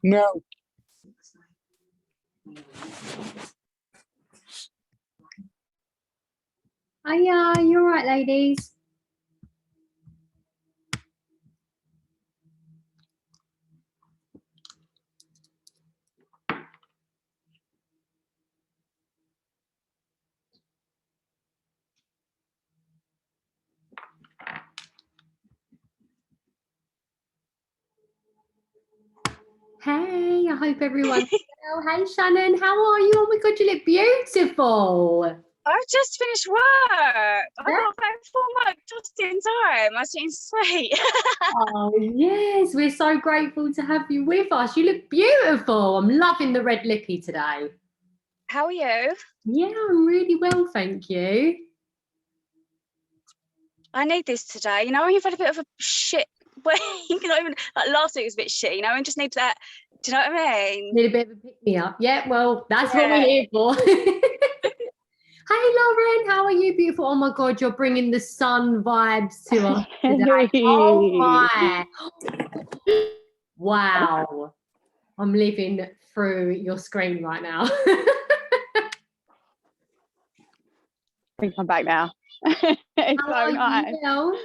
No. Hiya, you all right, ladies? Hey, I hope everyone's well. Hey, Shannon, how are you? Oh my God, you look beautiful. I've just finished work. I got back from work just in time. I was getting sweet. Oh, yes, we're so grateful to have you with us. You look beautiful. I'm loving the red lippy today. How are you? Yeah, I'm really well, thank you. I need this today. You know, when you've had a bit of a shit week, you know, even like last week was a bit shit, you know, and just need that. Do you know what I mean? Need a bit of a pick-me-up. Yeah, well, that's what we're here for. Hey, Lauren, how are you? Beautiful. Oh, my God, you're bringing the sun vibes to us today. Oh, my. Wow. I'm living through your screen right now. I think I'm back now. It's How so nice. Well?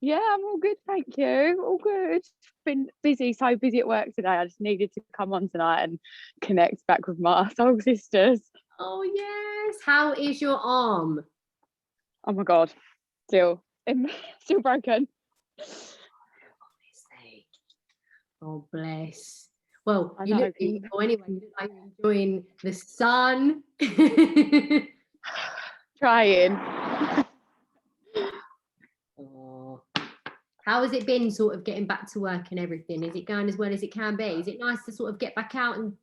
Yeah, I'm all good, thank you. All good. Been busy, so busy at work today. I just needed to come on tonight and connect back with my soul sisters. Oh, yes. How is your arm? Oh my God, still broken. Oh, bless. Well, I you know. look beautiful anyway. You look like you're enjoying the sun. Trying. Oh. How has it been sort of getting back to work and everything? Is it going as well as it can be? Is it nice to sort of get back out and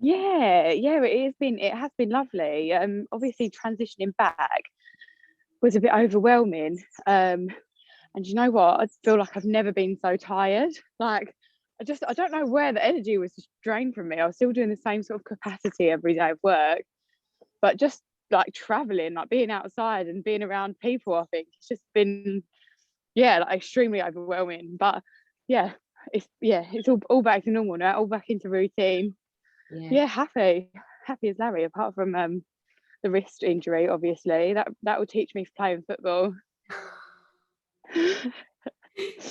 Yeah, it has been lovely. Obviously transitioning back was a bit overwhelming. And you know what? I feel like I've never been so tired. Like I don't know where the energy was just drained from me. I was still doing the same sort of capacity every day of work, but just like traveling, like being outside and being around people, I think it's just been like extremely overwhelming. But it's all back to normal now, all back into routine. Yeah, happy as Larry, apart from the wrist injury, obviously. That will teach me playing football. You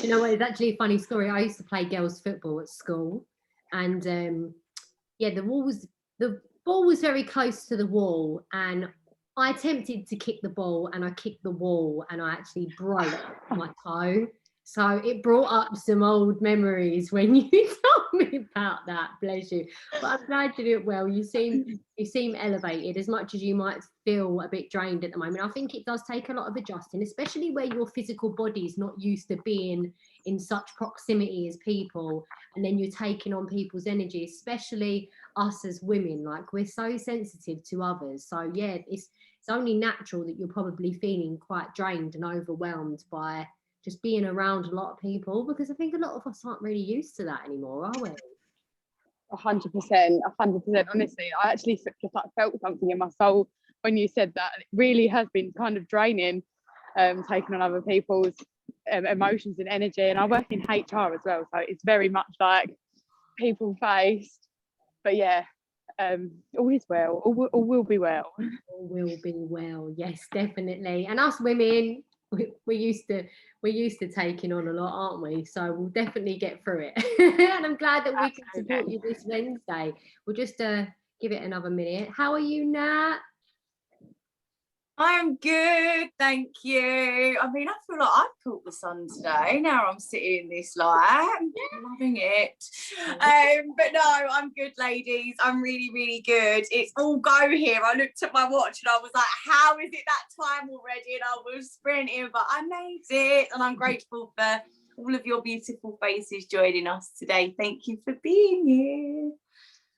know what, it's actually a funny story. I used to play girls football at school, and the ball was very close to the wall, and I attempted to kick the ball, and I kicked the wall, and I actually broke my toe. So it brought up some old memories when you told me about that. Bless you. But I'm glad you did it well. You seem elevated, as much as you might feel a bit drained at the moment. I think it does take a lot of adjusting, especially where your physical body is not used to being in such proximity as people, and then you're taking on people's energy, especially us as women. Like, we're so sensitive to others. So yeah, it's only natural that you're probably feeling quite drained and overwhelmed by just being around a lot of people, because I think a lot of us aren't really used to that anymore, are we? 100%. Honestly, I actually just like felt something in my soul when you said that. It really has been kind of draining, taking on other people's emotions and energy. And I work in HR as well, so it's very much like people faced. But yeah, all is well. All will be well. All will be well. Yes, definitely. And us women, we're used to taking on a lot, aren't we? So we'll definitely get through it. And I'm glad that we can support you this Wednesday. We'll just give it another minute. How are you, Nat? I'm good, thank you. I mean, I feel like I've caught the sun today. Now I'm sitting in this light, loving it. But no, I'm good, ladies. I'm really, really good. It's all go here. I looked at my watch and I was like, how is it that time already? And I was sprinting, but I made it. And I'm grateful for all of your beautiful faces joining us today. Thank you for being here.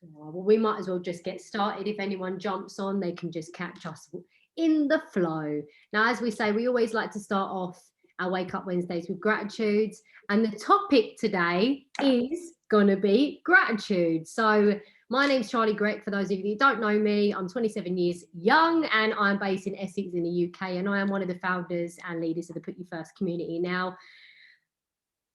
Well, we might as well just get started. If anyone jumps on, they can just catch us in the flow. Now, as we say, we always like to start off our Wake Up Wednesdays with gratitude. And the topic today is going to be gratitude. So my name's Charlie Grech. For those of you who don't know me, I'm 27 years young and I'm based in Essex in the UK, and I am one of the founders and leaders of the Put You First community. Now,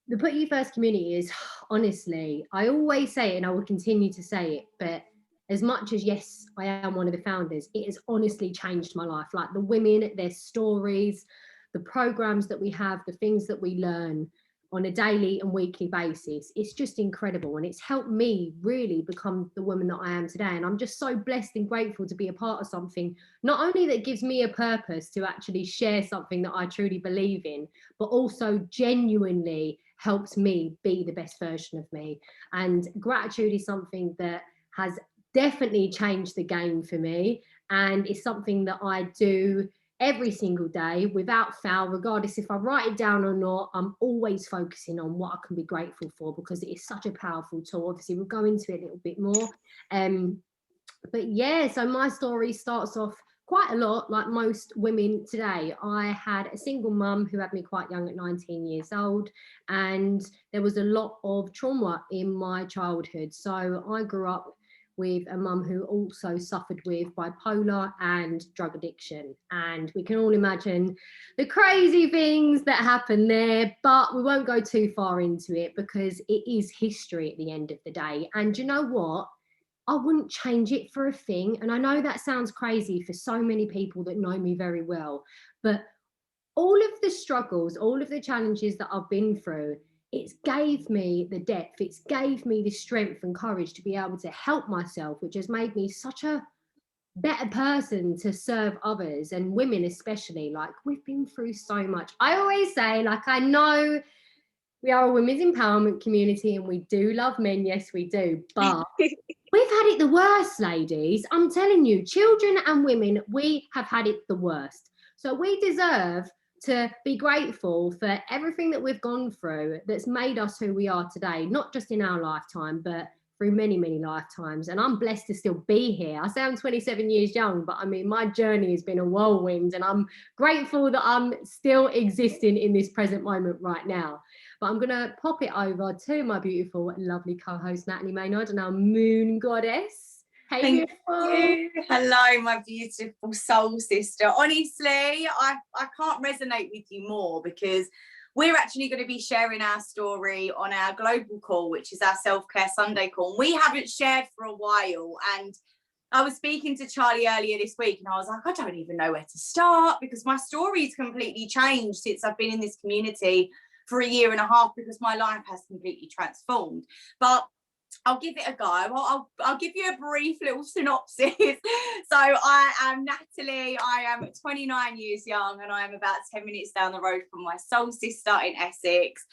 the Put You First community is, honestly, I always say it and I will continue to say it, but as much as, yes, I am one of the founders, it has honestly changed my life. Like the women, their stories, the programs that we have, the things that we learn on a daily and weekly basis, it's just incredible. And it's helped me really become the woman that I am today. And I'm just so blessed and grateful to be a part of something, not only that gives me a purpose to actually share something that I truly believe in, but also genuinely helps me be the best version of me. And gratitude is something that has definitely changed the game for me, and it's something that I do every single day without fail, regardless if I write it down or not. I'm always focusing on what I can be grateful for, because it is such a powerful tool. Obviously we'll go into it a little bit more, but yeah, so my story starts off quite a lot like most women today. I had a single mum who had me quite young at 19 years old, and there was a lot of trauma in my childhood. So I grew up with a mum who also suffered with bipolar and drug addiction. And we can all imagine the crazy things that happen there, but we won't go too far into it because it is history at the end of the day. And you know what? I wouldn't change it for a thing. And I know that sounds crazy for so many people that know me very well, but all of the struggles, all of the challenges that I've been through, it's gave me the depth, it's gave me the strength and courage to be able to help myself, which has made me such a better person to serve others, and women especially. Like, we've been through so much. I always say, like, I know we are a women's empowerment community and we do love men, yes we do, but we've had it the worst, ladies. I'm telling you, children and women, we have had it the worst. So we deserve to be grateful for everything that we've gone through that's made us who we are today, not just in our lifetime, but through many, many lifetimes. And I'm blessed to still be here. I say I'm 27 years young, but I mean, my journey has been a whirlwind, and I'm grateful that I'm still existing in this present moment right now. But I'm going to pop it over to my beautiful, lovely co-host, Natalie Maynard, and our moon goddess. Hey, thank you. Hello, my beautiful soul sister. Honestly, I can't resonate with you more, because we're actually going to be sharing our story on our global call, which is our self-care Sunday call. We haven't shared for a while, and I was speaking to Charlie earlier this week and I was like, I don't even know where to start, because my story's completely changed since I've been in this community for a year and a half, because my life has completely transformed. But I'll give it a go. I'll give you a brief little synopsis. So I am Natalie. I am 29 years young, and I am about 10 minutes down the road from my soul sister in Essex.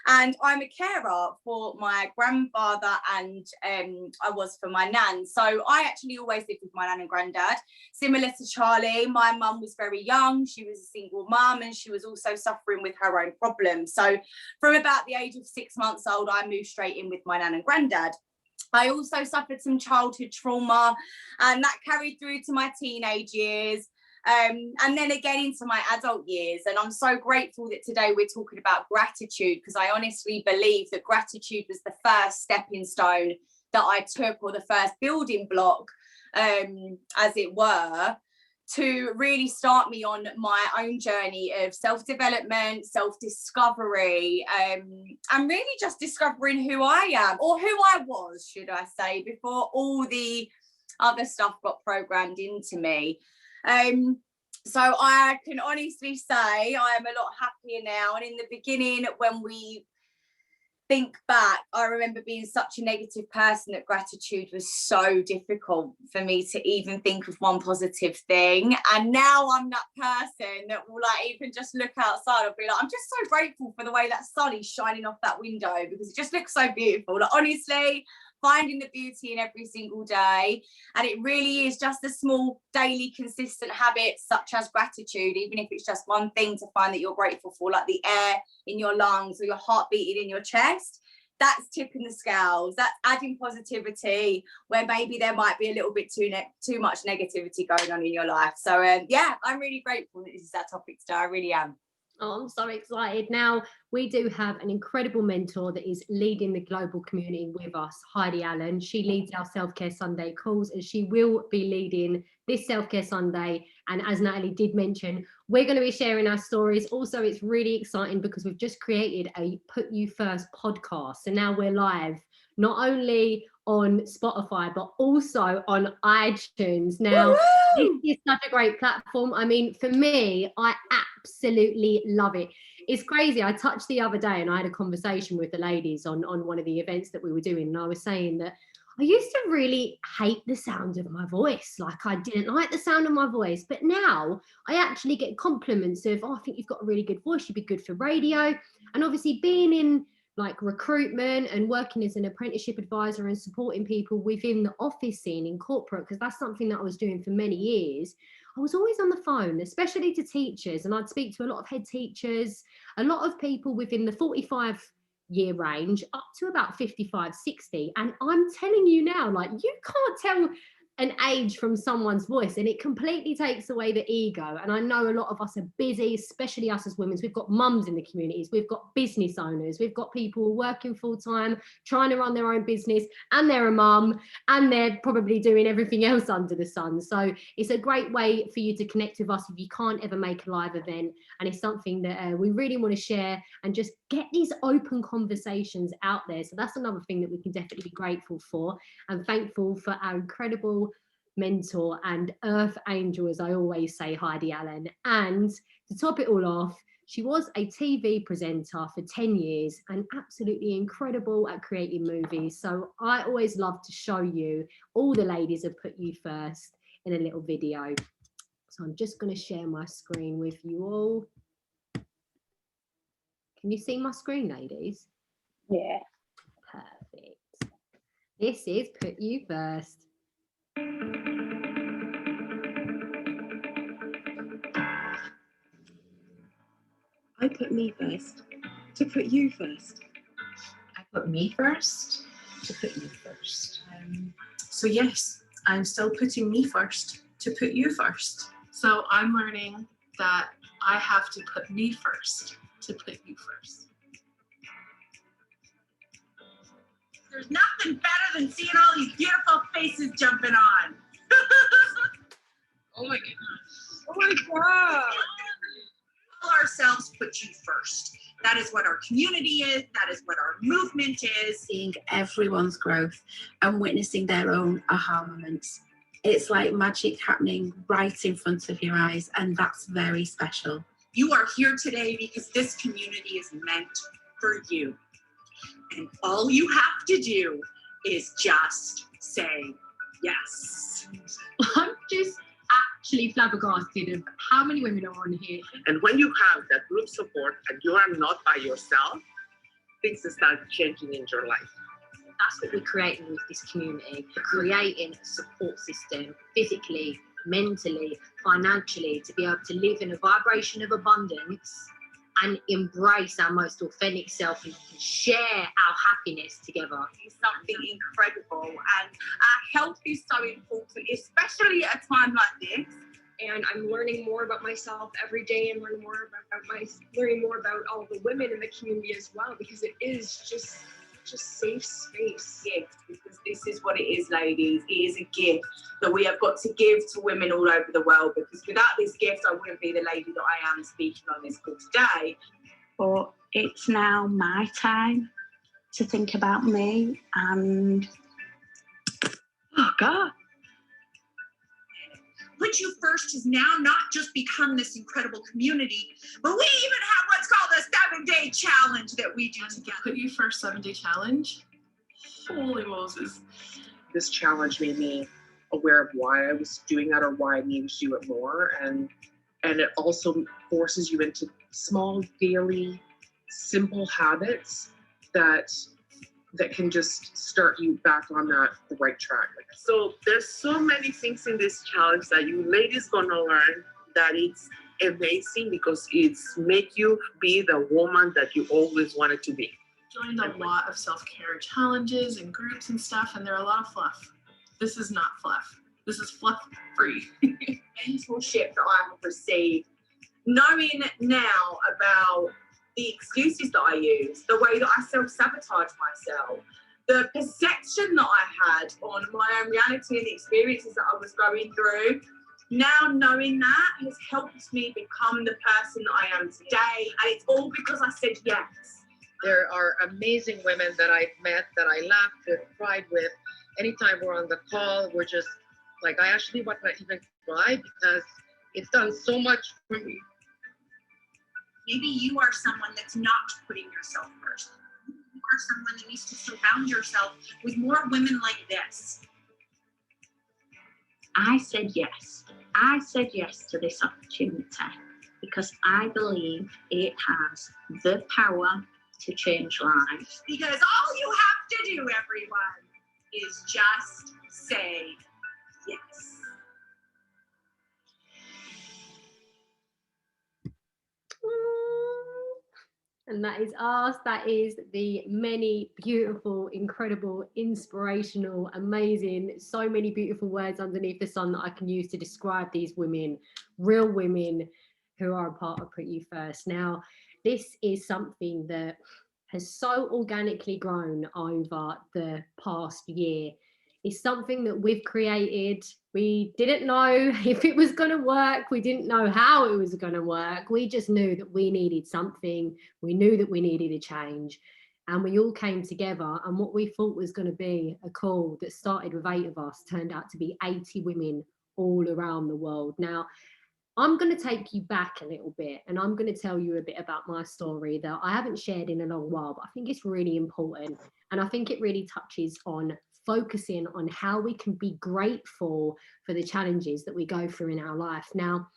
And I'm a carer for my grandfather, and I was for my nan. So I actually always lived with my nan and granddad. Similar to Charlie, my mum was very young. She was a single mum, and she was also suffering with her own problems. So from about the age of 6 months old, I moved straight in with my nan and granddad. I also suffered some childhood trauma, and that carried through to my teenage years, and then again into my adult years. And I'm so grateful that today we're talking about gratitude, because I honestly believe that gratitude was the first stepping stone that I took, or the first building block, as it were, to really start me on my own journey of self-development, self-discovery, and really just discovering who I am, or who I was, should I say, before all the other stuff got programmed into me. So I can honestly say I am a lot happier now. And in the beginning, when we think back, I remember being such a negative person that gratitude was so difficult for me to even think of one positive thing. And now I'm that person that will, like, even just look outside, I'll be like, I'm just so grateful for the way that sun is shining off that window, because it just looks so beautiful. Like, honestly, finding the beauty in every single day. And it really is just the small daily consistent habits, such as gratitude, even if it's just one thing to find that you're grateful for, like the air in your lungs or your heart beating in your chest. That's tipping the scales. That's adding positivity where maybe there might be a little bit too much negativity going on in your life. So yeah, I'm really grateful that this is our topic today. I really am. Oh, I'm so excited. Now, we do have an incredible mentor that is leading the global community with us, Heidi Allen. She leads our Self-Care Sunday calls, and she will be leading this Self-Care Sunday. And as Natalie did mention, we're going to be sharing our stories. Also, it's really exciting because we've just created a Put You First podcast. So now we're live, not only on Spotify, but also on iTunes. Now, this is such a great platform. I mean, for me, I absolutely love it. It's crazy. I touched the other day and I had a conversation with the ladies on one of the events that we were doing. And I was saying that I used to really hate the sound of my voice. Like, I didn't like the sound of my voice. But now I actually get compliments of, oh, I think you've got a really good voice. You'd be good for radio. And obviously being in like recruitment and working as an apprenticeship advisor and supporting people within the office scene in corporate, because that's something that I was doing for many years. I was always on the phone, especially to teachers, and I'd speak to a lot of head teachers, a lot of people within the 45-year range up to about 55, 60. And I'm telling you now, like, you can't tell an age from someone's voice, and it completely takes away the ego. And I know a lot of us are busy, especially us as women. We've got mums in the communities, we've got business owners, we've got people working full-time trying to run their own business, and they're a mum, and they're probably doing everything else under the sun. So it's a great way for you to connect with us if you can't ever make a live event, and it's something that we really want to share and just get these open conversations out there. So that's another thing that we can definitely be grateful for, and thankful for our incredible mentor and earth angel, as I always say, Heidi Allen. And to top it all off, she was a TV presenter for 10 years and absolutely incredible at creating movies. So I always love to show you all the ladies have put you first in a little video. So I'm just going to share my screen with you all. Can you see my screen, ladies? Yeah. Perfect. This is Put You First. I put me first to put you first. I put me first to put you first. So yes, I'm still putting me first to put you first. So I'm learning that I have to put me first to put you first. There's nothing better than seeing all these beautiful faces jumping on. Oh my goodness. Oh my God. Tell ourselves put you first. That is what our community is. That is what our movement is. Seeing everyone's growth and witnessing their own aha moments. It's like magic happening right in front of your eyes, and that's very special. You are here today because this community is meant for you. And all you have to do is just say yes. I'm just actually flabbergasted of how many women are on here. And when you have that group support and you are not by yourself, things start changing in your life. That's what we're creating with this community. We're creating a support system, physically, mentally, financially, to be able to live in a vibration of abundance and embrace our most authentic self and share our happiness together. It's something incredible, and our health is so important, especially at a time like this. And I'm learning more about myself every day, and learning more about all the women in the community as well, because it is just safe space. Gift, because this is what it is, ladies. It is a gift that we have got to give to women all over the world, because without this gift I wouldn't be the lady that I am speaking on this call today. But it's now my time to think about me, and oh God. Put You First has now not just become this incredible community, but we even have what's called a 7-day challenge that we do together. Put You First 7-day challenge. Holy Moses. This challenge made me aware of why I was doing that, or why I needed to do it more. And it also forces you into small, daily, simple habits that can just start you back on the right track. So there's so many things in this challenge that you ladies gonna learn that it's amazing, because it's make you be the woman that you always wanted to be. Joined a lot of self-care challenges and groups and stuff, and they're a lot of fluff. This is not fluff. This is fluff free. Mentorship that I have received knowing now about the excuses that I use, the way that I self-sabotage myself, the perception that I had on my own reality and the experiences that I was going through, now knowing that has helped me become the person that I am today. And it's all because I said yes. There are amazing women that I've met that I laughed with, cried with. Anytime we're on the call, we're just like, I actually want to even cry because it's done so much for me. Maybe you are someone that's not putting yourself first. You are someone that needs to surround yourself with more women like this. I said yes. I said yes to this opportunity because I believe it has the power to change lives. Because all you have to do, everyone, is just say yes. And that is us. That is the many beautiful, incredible, inspirational, amazing, so many beautiful words underneath the sun that I can use to describe these women, real women who are a part of PutUFirst. Now, this is something that has so organically grown over the past year. It's something that we've created. We didn't know if it was going to work. We didn't know how it was going to work. We just knew that we needed something. We knew that we needed a change. And we all came together. And what we thought was going to be a call that started with 8 of us turned out to be 80 women all around the world. Now, I'm going to take you back a little bit and I'm going to tell you a bit about my story that I haven't shared in a long while, but I think it's really important. And I think it really touches on focusing on how we can be grateful for the challenges that we go through in our life. Now,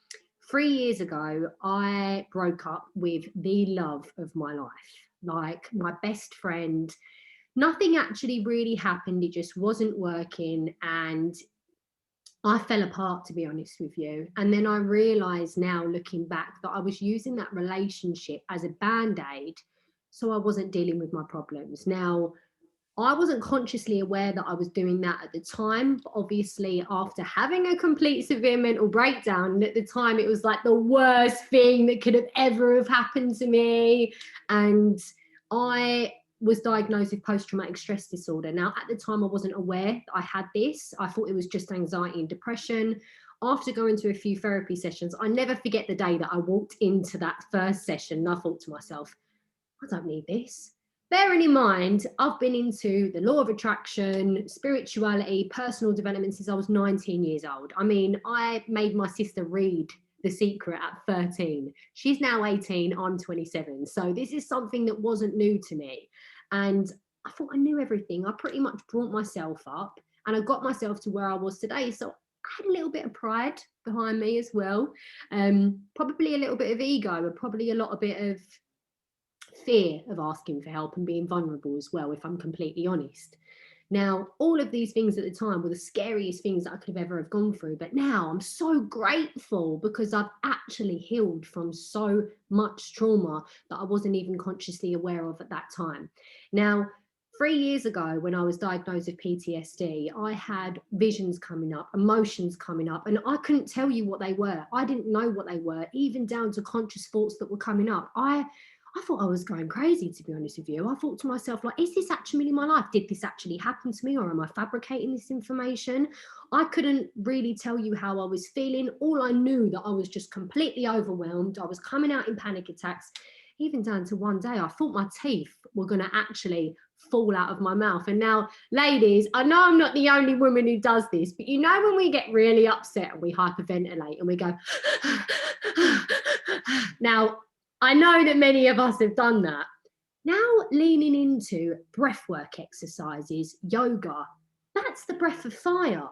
3 years ago, I broke up with the love of my life, like my best friend. Nothing actually really happened. It just wasn't working. And I fell apart, to be honest with you. And then I realized now, looking back, that I was using that relationship as a band-aid so I wasn't dealing with my problems. Now, I wasn't consciously aware that I was doing that at the time, but obviously after having a complete severe mental breakdown, and at the time it was like the worst thing that could have ever have happened to me. And I was diagnosed with post-traumatic stress disorder. Now, at the time, I wasn't aware that I had this. I thought it was just anxiety and depression. After going to a few therapy sessions, I never forget the day that I walked into that first session and I thought to myself, I don't need this. Bearing in mind, I've been into the law of attraction, spirituality, personal development since I was 19 years old. I mean, I made my sister read The Secret at 13. She's now 18, I'm 27. So this is something that wasn't new to me. And I thought I knew everything. I pretty much brought myself up and I got myself to where I was today. So I had a little bit of pride behind me as well. Probably a little bit of ego, but probably a lot of bit of fear of asking for help and being vulnerable as well, if I'm completely honest. Now, all of these things at the time were the scariest things that I could have ever have gone through. But now I'm so grateful because I've actually healed from so much trauma that I wasn't even consciously aware of at that time. Now, 3 years ago, when I was diagnosed with PTSD, I had visions coming up, emotions coming up, and I couldn't tell you what they were. I didn't know what they were, even down to conscious thoughts that were coming up. I thought I was going crazy, to be honest with you. I thought to myself, like, is this actually my life? Did this actually happen to me, or am I fabricating this information? I couldn't really tell you how I was feeling. All I knew that I was just completely overwhelmed. I was coming out in panic attacks, even down to one day I thought my teeth were going to actually fall out of my mouth. And now, ladies, I know I'm not the only woman who does this, but you know when we get really upset and we hyperventilate and we go now, I know that many of us have done that. Now, leaning into breathwork exercises, yoga, that's the breath of fire.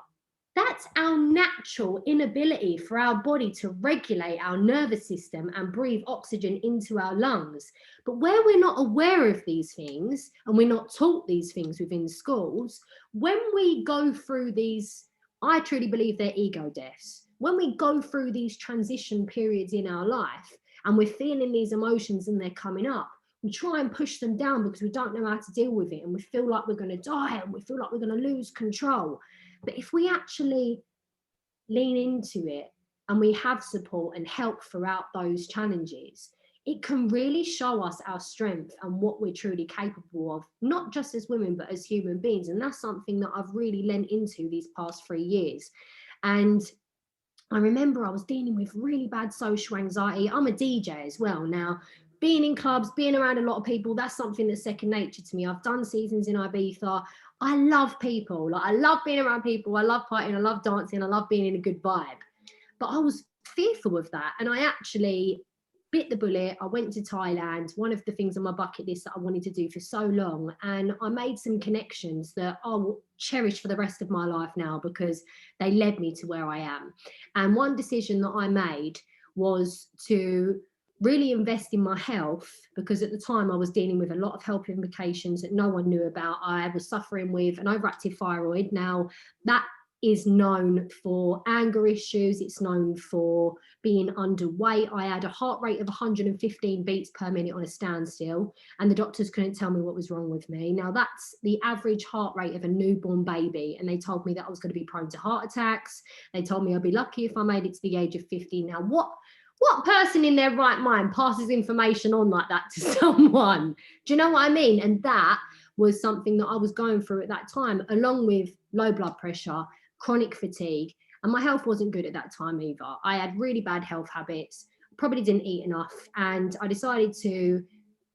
That's our natural inability for our body to regulate our nervous system and breathe oxygen into our lungs. But where we're not aware of these things and we're not taught these things within schools, when we go through these, I truly believe they're ego deaths. When we go through these transition periods in our life and we're feeling these emotions and they're coming up, we try and push them down because we don't know how to deal with it and we feel like we're going to die and we feel like we're going to lose control. But if we actually lean into it and we have support and help throughout those challenges, it can really show us our strength and what we're truly capable of, not just as women, but as human beings. And that's something that I've really lent into these past 3 years. And I remember I was dealing with really bad social anxiety. I'm a DJ as well. Now, being in clubs, being around a lot of people, that's something that's second nature to me. I've done seasons in Ibiza. I love people. Like, I love being around people. I love partying. I love dancing. I love being in a good vibe. But I was fearful of that. And I actually bit the bullet. I went to Thailand, one of the things on my bucket list that I wanted to do for so long. And I made some connections that I will cherish for the rest of my life now, because they led me to where I am. And one decision that I made was to really invest in my health, because at the time I was dealing with a lot of health implications that no one knew about. I was suffering with an overactive thyroid. Now, that is known for anger issues. It's known for being underweight. I had a heart rate of 115 beats per minute on a standstill, and the doctors couldn't tell me what was wrong with me. Now, that's the average heart rate of a newborn baby, and they told me that I was going to be prone to heart attacks. They told me I'd be lucky if I made it to the age of 50. Now, what person in their right mind passes information on like that to someone? Do you know what I mean? And that was something that I was going through at that time, along with low blood pressure, chronic fatigue, and my health wasn't good at that time either. I had really bad health habits, probably didn't eat enough, and I decided to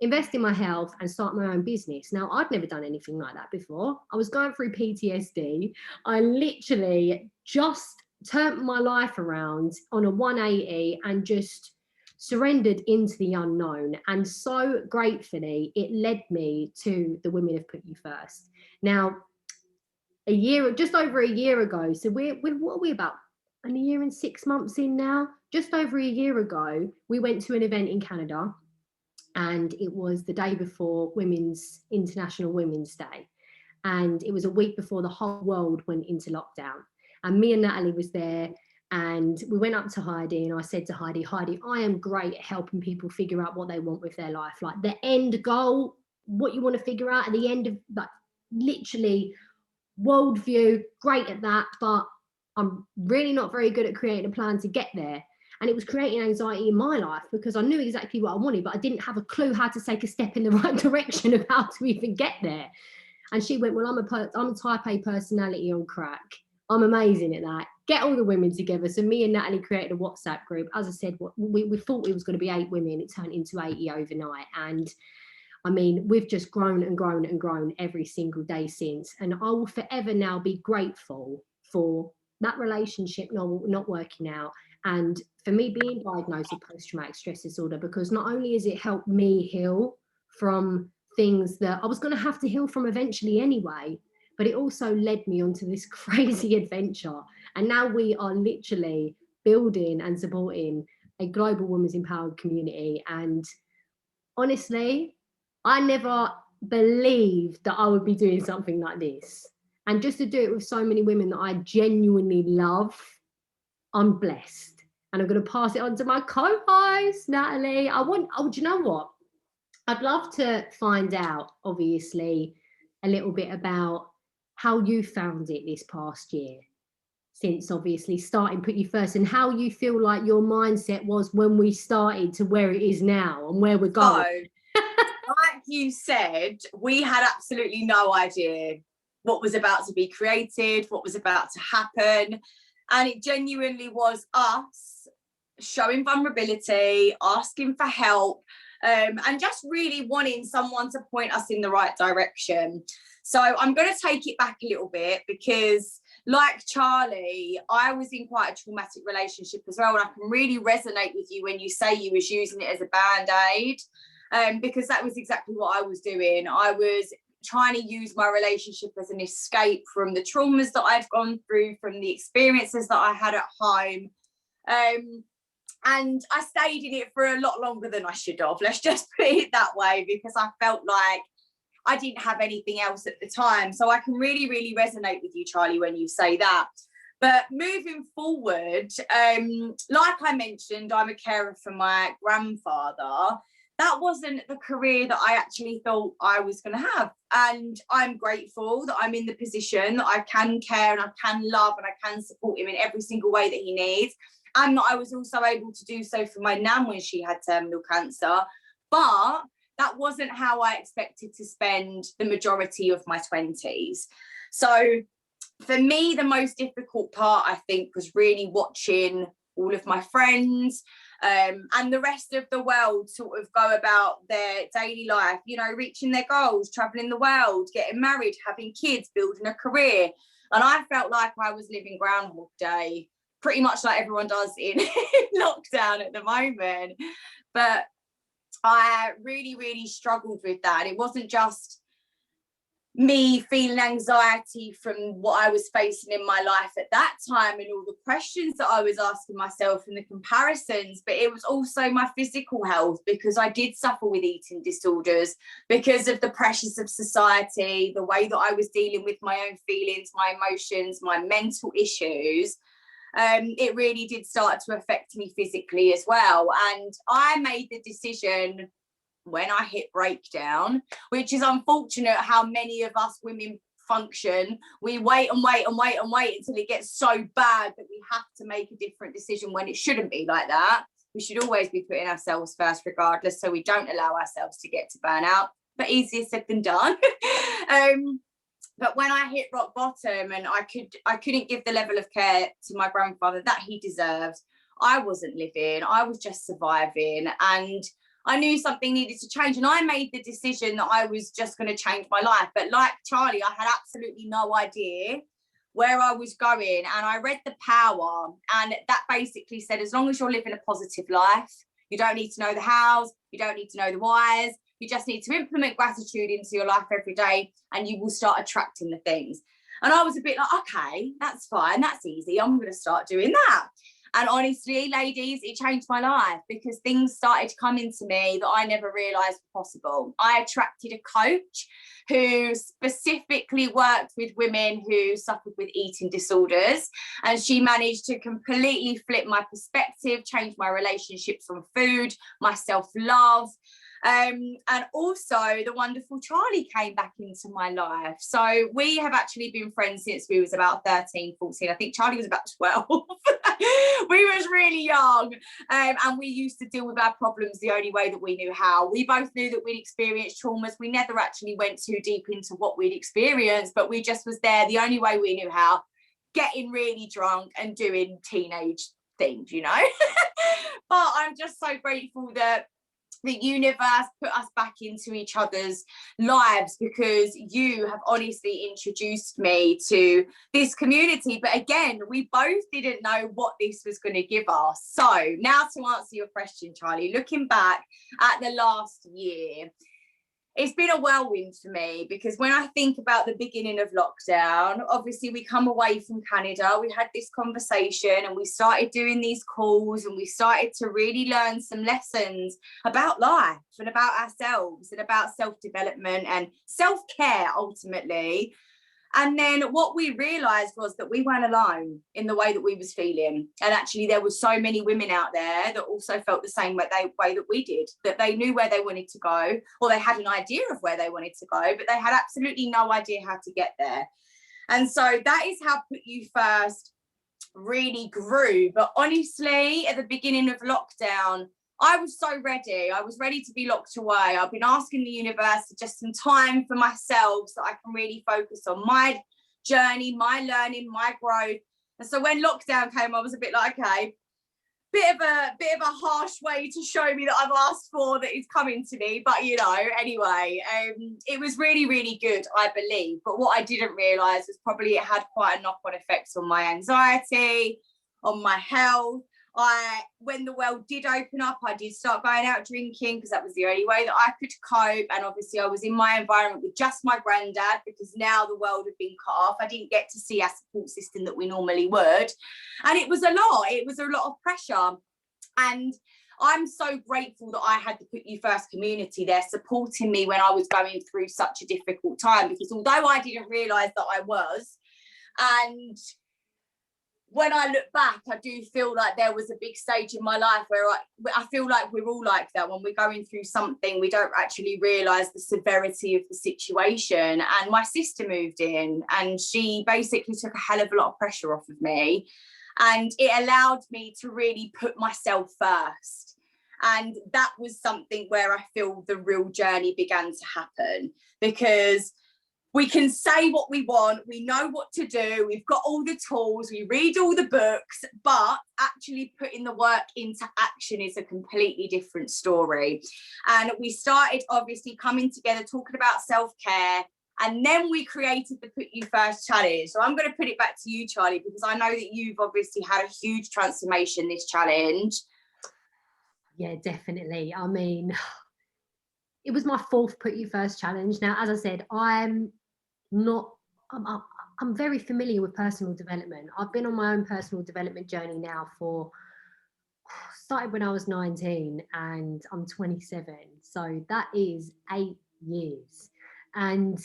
invest in my health and start my own business. Now, I'd never done anything like that before. I was going through PTSD. I literally just turned my life around on a 180 and just surrendered into the unknown. And so gratefully, it led me to the Women Have Put You First. Now, just over a year ago, so we're what are we, about a year and 6 months in now? Just over a year ago, we went to an event in Canada, and it was the day before International Women's Day, and it was a week before the whole world went into lockdown. And me and Natalie was there, and we went up to Heidi, and I said to Heidi, I am great at helping people figure out what they want with their life, like the end goal, what you want to figure out at the end of, like, literally worldview, great at that, but I'm really not very good at creating a plan to get there. And it was creating anxiety in my life, because I knew exactly what I wanted, but I didn't have a clue how to take a step in the right direction of how to even get there. And she went, well, I'm a type A personality on crack. I'm amazing at that. Get all the women together. So me and Natalie created a WhatsApp group. As I said, we thought it was going to be 8 women. It turned into 80 overnight. And I mean, we've just grown and grown and grown every single day since. And I will forever now be grateful for that relationship not working out, and for me being diagnosed with post-traumatic stress disorder, because not only has it helped me heal from things that I was going to have to heal from eventually anyway, but it also led me onto this crazy adventure. And now we are literally building and supporting a global women's empowered community. And honestly, I never believed that I would be doing something like this. And just to do it with so many women that I genuinely love, I'm blessed. And I'm going to pass it on to my co-host, Natalie. Do you know what? I'd love to find out, obviously, a little bit about how you found it this past year, since obviously starting Put You First, and how you feel like your mindset was when we started to where it is now and where we're going. So, like you said, we had absolutely no idea what was about to be created, what was about to happen. And it genuinely was us showing vulnerability, asking for help, and just really wanting someone to point us in the right direction. So I'm going to take it back a little bit, because like Charlie, I was in quite a traumatic relationship as well. And I can really resonate with you when you say you was using it as a band-aid, because that was exactly what I was doing. I was trying to use my relationship as an escape from the traumas that I've gone through, from the experiences that I had at home. And I stayed in it for a lot longer than I should have. Let's just put it that way, because I felt like I didn't have anything else at the time. So I can really, really resonate with you, Charlie, when you say that. But moving forward, like I mentioned, I'm a carer for my grandfather. that wasn't the career that I actually thought I was going to have. And I'm grateful that I'm in the position that I can care and I can love and I can support him in every single way that he needs. And that I was also able to do so for my nan when she had terminal cancer. But that wasn't how I expected to spend the majority of my 20s. So for me, the most difficult part, I think, was really watching all of my friends and the rest of the world sort of go about their daily life, you know, reaching their goals, traveling the world, getting married, having kids, building a career. And I felt like I was living Groundhog Day, pretty much like everyone does in lockdown at the moment. But I really, really struggled with that. It wasn't just me feeling anxiety from what I was facing in my life at that time and all the questions that I was asking myself and the comparisons, but it was also my physical health, because I did suffer with eating disorders because of the pressures of society, the way that I was dealing with my own feelings, my emotions, my mental issues. It really did start to affect me physically as well. And I made the decision when I hit breakdown, which is unfortunate how many of us women function. We wait and wait and wait and wait until it gets so bad that we have to make a different decision, when it shouldn't be like that. We should always be putting ourselves first regardless, so we don't allow ourselves to get to burnout. But easier said than done. But when I hit rock bottom and I couldn't give the level of care to my grandfather that he deserved, I wasn't living, I was just surviving. And I knew something needed to change, and I made the decision that I was just going to change my life. But like Charlie, I had absolutely no idea where I was going. And I read The Power, and that basically said, as long as you're living a positive life, you don't need to know the hows, you don't need to know the whys, you just need to implement gratitude into your life every day, and you will start attracting the things. And I was a bit like, okay, that's fine, that's easy, I'm going to start doing that. And honestly, ladies, it changed my life, because things started to come into me that I never realised were possible. I attracted a coach who specifically worked with women who suffered with eating disorders. And she managed to completely flip my perspective, change my relationships on food, my self-love. And also the wonderful Charlie came back into my life. So we have actually been friends since we was about 13, 14. I think Charlie was about 12. We was really young, and we used to deal with our problems the only way that we knew how. We both knew that we'd experienced traumas. We never actually went too deep into what we'd experienced, but we just was there the only way we knew how, getting really drunk and doing teenage things, you know. But I'm just so grateful that the universe put us back into each other's lives, because you have honestly introduced me to this community. But again, we both didn't know what this was going to give us. So now to answer your question, Charlie, looking back at the last year, it's been a whirlwind for me, because when I think about the beginning of lockdown, obviously we come away from Canada, we had this conversation and we started doing these calls, and we started to really learn some lessons about life and about ourselves and about self-development and self-care ultimately. And then what we realised was that we weren't alone in the way that we was feeling. And actually there were so many women out there that also felt the same way that we did, that they knew where they wanted to go, or they had an idea of where they wanted to go, but they had absolutely no idea how to get there. And so that is how PutUFirst really grew. But honestly, at the beginning of lockdown, I was so ready. I was ready to be locked away. I've been asking the universe for just some time for myself so I can really focus on my journey, my learning, my growth. And so when lockdown came, I was a bit like, okay, bit of a harsh way to show me that I've asked for that is coming to me. But, you know, anyway, it was really, really good, I believe. But what I didn't realise was probably it had quite a knock-on effect on my anxiety, on my health. When the world did open up, I did start going out drinking, because that was the only way that I could cope. And obviously I was in my environment with just my granddad, because now the world had been cut off. I didn't get to see our support system that we normally would. And it was a lot of pressure. And I'm so grateful that I had the PutUFirst community there supporting me when I was going through such a difficult time, because although I didn't realise that I was, and when I look back, I do feel like there was a big stage in my life where I feel like we're all like that. When we're going through something, we don't actually realise the severity of the situation. And my sister moved in and she basically took a hell of a lot of pressure off of me. And it allowed me to really put myself first. And that was something where I feel the real journey began to happen, because we can say what we want, we know what to do, we've got all the tools, we read all the books, but actually putting the work into action is a completely different story. And we started obviously coming together, talking about self-care, and then we created the PutUFirst challenge. So I'm going to put it back to you, Charlie, because I know that you've obviously had a huge transformation this challenge. Yeah, definitely. I mean, it was my 4th PutUFirst challenge. Now, as I said, I'm very familiar with personal development. I've been on my own personal development journey now started when I was 19 and I'm 27. So that is 8 years. And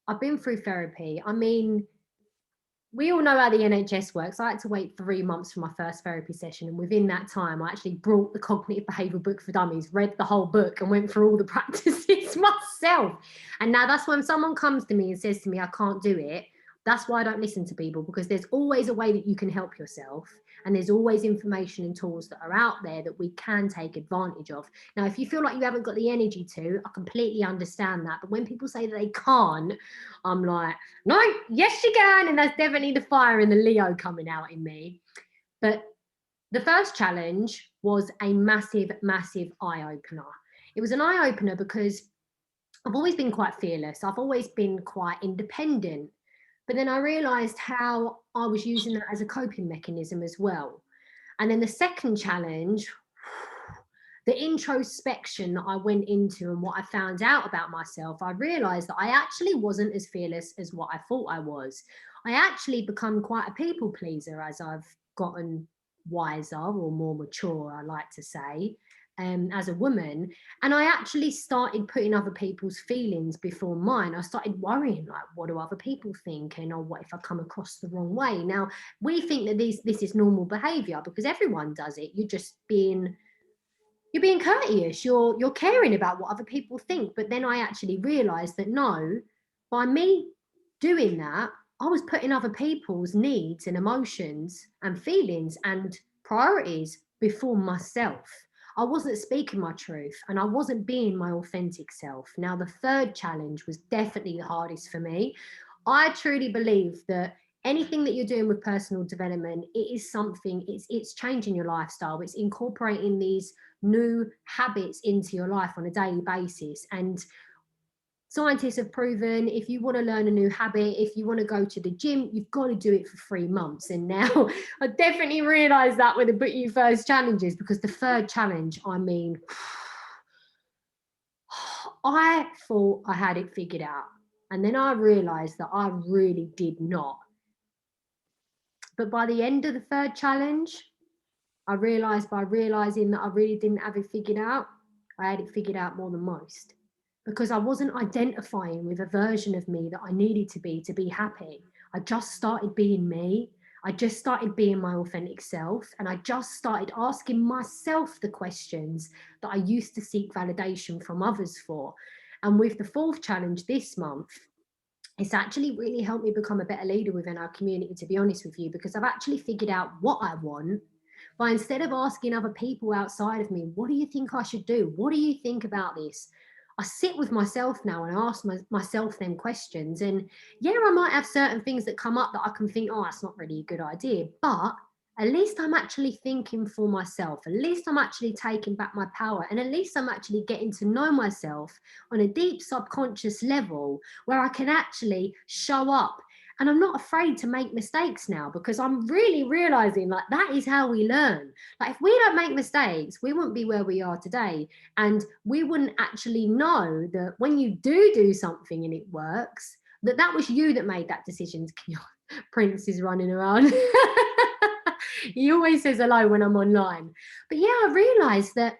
I've been through therapy. I mean, we all know how the NHS works. I had to wait 3 months for my first therapy session. And within that time, I actually brought the Cognitive Behavioural Book for Dummies, read the whole book and went through all the practices myself. And now that's when someone comes to me and says to me, I can't do it. That's why I don't listen to people, because there's always a way that you can help yourself. And there's always information and tools that are out there that we can take advantage of. Now, if you feel like you haven't got the energy to, I completely understand that. But when people say that they can't, I'm like, no, yes, you can. And that's definitely the fire and the Leo coming out in me. But the first challenge was a massive, massive eye-opener. It was an eye-opener because I've always been quite fearless. I've always been quite independent. But then I realised how I was using that as a coping mechanism as well. And then the second challenge, the introspection that I went into and what I found out about myself, I realised that I actually wasn't as fearless as what I thought I was. I actually become quite a people pleaser as I've gotten wiser or more mature, I like to say, as a woman. And I actually started putting other people's feelings before mine. I started worrying, like, what do other people think? And what if I come across the wrong way? Now, we think that this is normal behaviour because everyone does it. You're being courteous, you're caring about what other people think. But then I actually realised that no, by me doing that, I was putting other people's needs and emotions and feelings and priorities before myself. I wasn't speaking my truth and I wasn't being my authentic self. Now, the third challenge was definitely the hardest for me. I truly believe that anything that you're doing with personal development, it is something, it's changing your lifestyle. It's incorporating these new habits into your life on a daily basis. And scientists have proven if you want to learn a new habit, if you want to go to the gym, you've got to do it for 3 months. And now I definitely realised that with the PutUFirst challenges, because the third challenge, I mean, I thought I had it figured out. And then I realised that I really did not. But by the end of the third challenge, I realised by realising that I really didn't have it figured out, I had it figured out more than most. Because I wasn't identifying with a version of me that I needed to be happy. I just started being me. I just started being my authentic self. And I just started asking myself the questions that I used to seek validation from others for. And with the fourth challenge this month, it's actually really helped me become a better leader within our community, to be honest with you, because I've actually figured out what I want. But instead of asking other people outside of me, what do you think I should do? What do you think about this? I sit with myself now and I ask myself them questions. And yeah, I might have certain things that come up that I can think, oh, that's not really a good idea. But at least I'm actually thinking for myself. At least I'm actually taking back my power. And at least I'm actually getting to know myself on a deep subconscious level where I can actually show up. And I'm not afraid to make mistakes now, because I'm really realizing like that is how we learn. Like if we don't make mistakes, we wouldn't be where we are today. And we wouldn't actually know that when you do something and it works, that was you that made that decision. Prince is running around. He always says hello when I'm online. But yeah, I realized that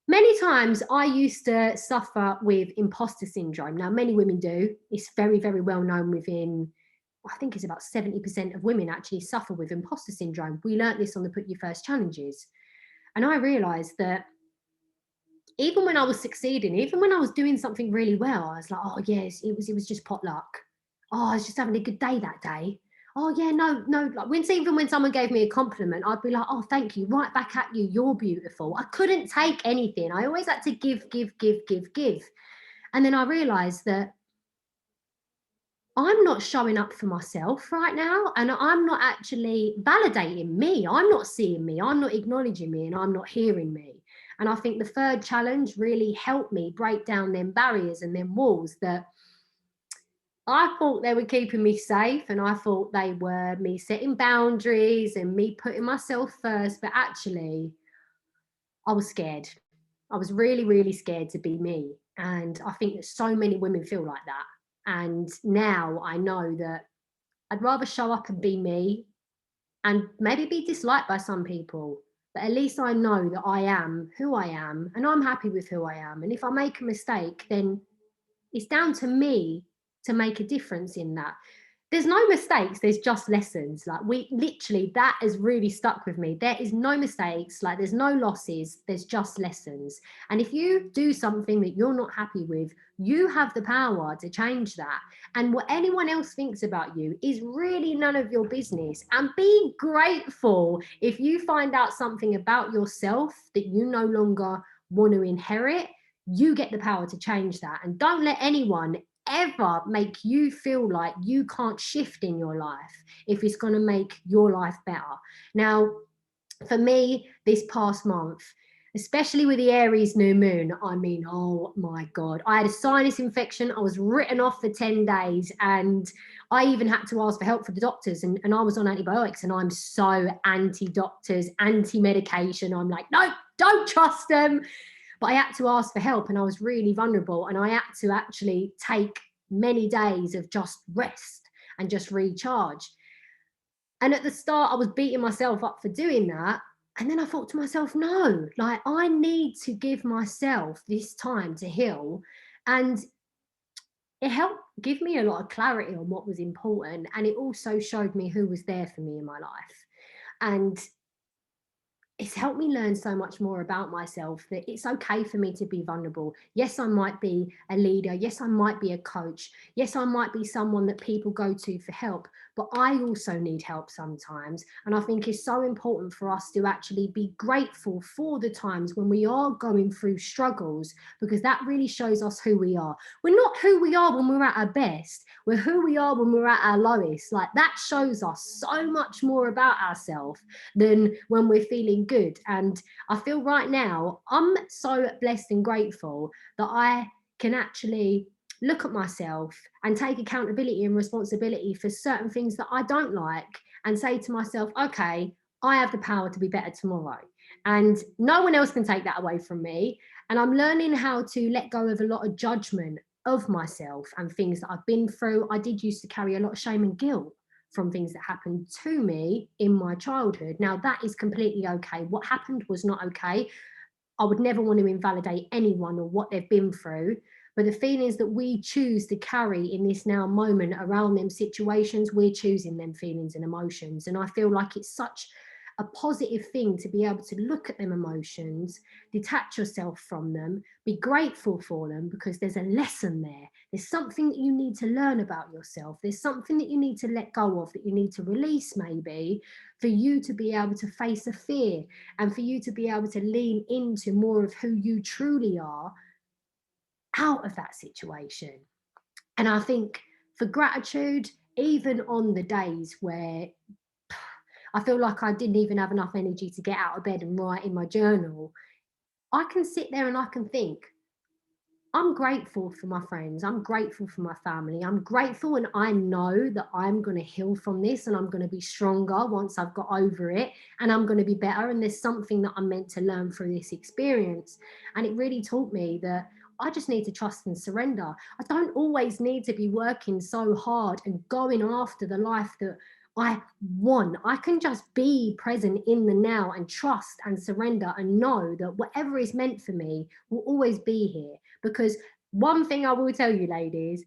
many times I used to suffer with imposter syndrome. Now, many women do. It's very, very well known within I think it's about 70% of women actually suffer with imposter syndrome. We learnt this on the Put Your First challenges. And I realised that even when I was succeeding, even when I was doing something really well, I was like, oh yes, it was just pot luck. Oh, I was just having a good day that day. Oh yeah, no, like even when someone gave me a compliment, I'd be like, oh, thank you, right back at you, you're beautiful. I couldn't take anything. I always had to give. And then I realised that I'm not showing up for myself right now, and I'm not actually validating me. I'm not seeing me, I'm not acknowledging me, and I'm not hearing me. And I think the third challenge really helped me break down them barriers and them walls that I thought they were keeping me safe, and I thought they were me setting boundaries and me putting myself first, but actually I was scared. I was really, really scared to be me. And I think that so many women feel like that. And now I know that I'd rather show up and be me and maybe be disliked by some people, but at least I know that I am who I am and I'm happy with who I am. And if I make a mistake, then it's down to me to make a difference in that. There's no mistakes, there's just lessons. Like that has really stuck with me. There is no mistakes, like there's no losses, there's just lessons. And if you do something that you're not happy with, you have the power to change that. And what anyone else thinks about you is really none of your business. And be grateful if you find out something about yourself that you no longer want to inherit. You get the power to change that. And don't let anyone ever make you feel like you can't shift in your life if it's going to make your life better. Now, for me, this past month, especially with the Aries new moon, I mean, oh my God, I had a sinus infection. I was written off for 10 days and I even had to ask for help for the doctors, and I was on antibiotics, and I'm so anti-doctors, anti-medication. I'm like, no, don't trust them. But I had to ask for help, and I was really vulnerable, and I had to actually take many days of just rest and just recharge. And at the start, I was beating myself up for doing that. And then I thought to myself, no, like I need to give myself this time to heal. And it helped give me a lot of clarity on what was important. And it also showed me who was there for me in my life. And it's helped me learn so much more about myself, that it's okay for me to be vulnerable. Yes, I might be a leader. Yes, I might be a coach. Yes, I might be someone that people go to for help, but I also need help sometimes. And I think it's so important for us to actually be grateful for the times when we are going through struggles, because that really shows us who we are. We're not who we are when we're at our best. We're who we are when we're at our lowest. Like that shows us so much more about ourselves than when we're feeling good. And I feel right now I'm so blessed and grateful that I can actually look at myself and take accountability and responsibility for certain things that I don't like, and say to myself, okay, I have the power to be better tomorrow, and no one else can take that away from me. And I'm learning how to let go of a lot of judgment of myself and things that I've been through. I did used to carry a lot of shame and guilt from things that happened to me in my childhood. Now that is completely okay. What happened was not okay. I would never want to invalidate anyone or what they've been through, but the feelings that we choose to carry in this now moment around them situations, we're choosing them feelings and emotions. And I feel like it's such a positive thing to be able to look at them emotions, detach yourself from them, be grateful for them, because there's a lesson there. There's something that you need to learn about yourself. There's something that you need to let go of, that you need to release maybe, for you to be able to face a fear and for you to be able to lean into more of who you truly are out of that situation. And I think for gratitude, even on the days where I feel like I didn't even have enough energy to get out of bed and write in my journal, I can sit there and I can think, I'm grateful for my friends. I'm grateful for my family. I'm grateful, and I know that I'm going to heal from this, and I'm going to be stronger once I've got over it, and I'm going to be better. And there's something that I'm meant to learn through this experience. And it really taught me that I just need to trust and surrender. I don't always need to be working so hard and going after the life that I want. I can just be present in the now and trust and surrender and know that whatever is meant for me will always be here. Because one thing I will tell you, ladies,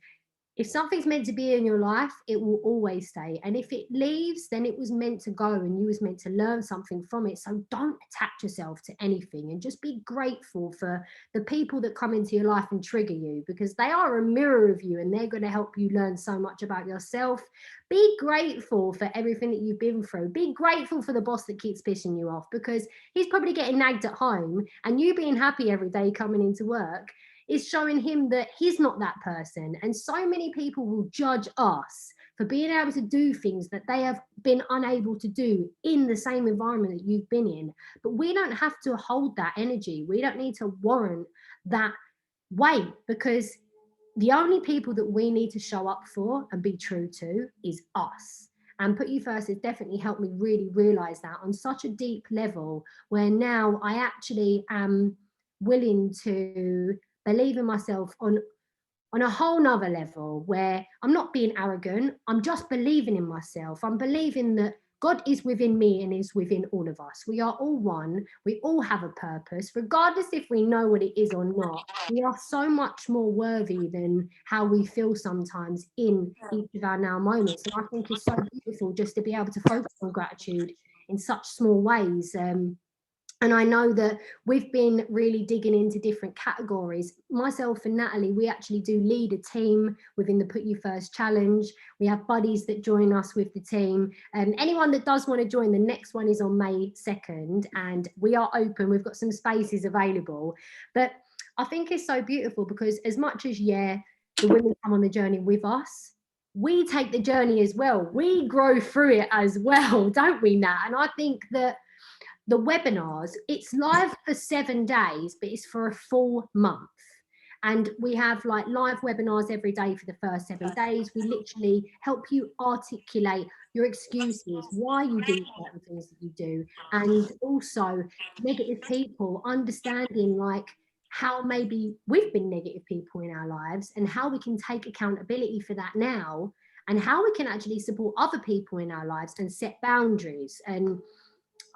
if something's meant to be in your life, it will always stay. And if it leaves, then it was meant to go and you was meant to learn something from it. So don't attach yourself to anything, and just be grateful for the people that come into your life and trigger you, because they are a mirror of you and they're going to help you learn so much about yourself. Be grateful for everything that you've been through. Be grateful for the boss that keeps pissing you off, because he's probably getting nagged at home, and you being happy every day coming into work is showing him that he's not that person. And so many people will judge us for being able to do things that they have been unable to do in the same environment that you've been in. But we don't have to hold that energy. We don't need to warrant that weight, because the only people that we need to show up for and be true to is us. And Put You First has definitely helped me really realize that on such a deep level, where now I actually am willing to believe in myself on a whole nother level, where I'm not being arrogant. I'm just believing in myself. I'm believing that God is within me and is within all of us. We are all one. We all have a purpose, regardless if we know what it is or not. We are so much more worthy than how we feel sometimes in each of our now moments. And I think it's so beautiful just to be able to focus on gratitude in such small ways. And I know that we've been really digging into different categories. Myself and Natalie, we actually do lead a team within the Put You First challenge. We have buddies that join us with the team. And anyone that does want to join, the next one is on May 2nd, and we are open. We've got some spaces available. But I think it's so beautiful, because as much as, yeah, the women come on the journey with us, we take the journey as well. We grow through it as well, don't we, Nat? And I think that the webinars, it's live for 7 days, but it's for a full month. And we have like live webinars every day for the first 7 days. We literally help you articulate your excuses, why you do certain things that you do. And also negative people, understanding like how maybe we've been negative people in our lives and how we can take accountability for that now, and how we can actually support other people in our lives and set boundaries. And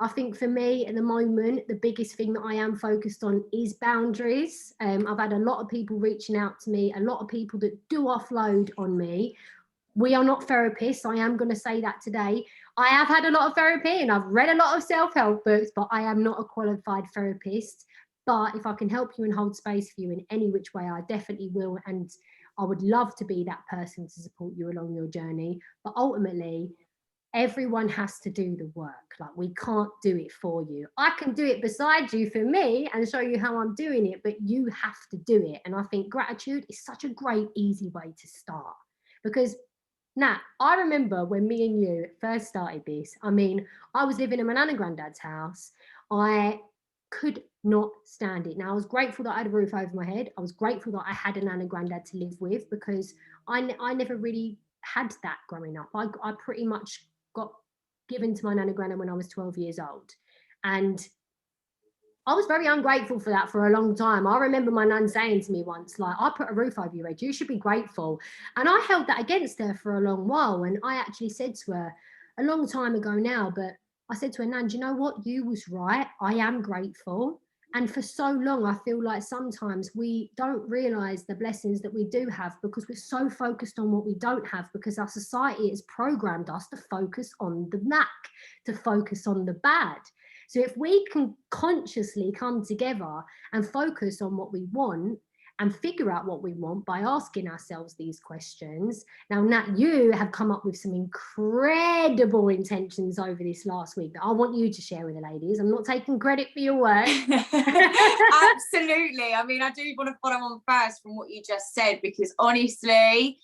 I think for me at the moment, the biggest thing that I am focused on is boundaries. I've had a lot of people reaching out to me, a lot of people that do offload on me. We are not therapists. I am going to say that today. I have had a lot of therapy and I've read a lot of self-help books, but I am not a qualified therapist. But if I can help you and hold space for you in any which way, I definitely will. And I would love to be that person to support you along your journey. But ultimately, everyone has to do the work. Like, we can't do it for you. I can do it beside you for me and show you how I'm doing it, but you have to do it. And I think gratitude is such a great, easy way to start. Because Nat, I remember when me and you first started this, I mean, I was living in my nan and granddad's house. I could not stand it. Now, I was grateful that I had a roof over my head. I was grateful that I had a nan and granddad to live with, because I never really had that growing up. I pretty much got given to my nan and granddad when I was 12 years old. And I was very ungrateful for that for a long time. I remember my nan saying to me once, like, I put a roof over your head, you should be grateful. And I held that against her for a long while. And I actually said to her a long time ago now, but I said to her, Nan, do you know what? You was right. I am grateful. And for so long, I feel like sometimes we don't realize the blessings that we do have, because we're so focused on what we don't have, because our society has programmed us to focus on the lack, to focus on the bad. So if we can consciously come together and focus on what we want and figure out what we want by asking ourselves these questions. Now, Nat, you have come up with some incredible intentions over this last week that I want you to share with the ladies. I'm not taking credit for your work. Absolutely. I mean, I do want to follow on first from what you just said, because honestly,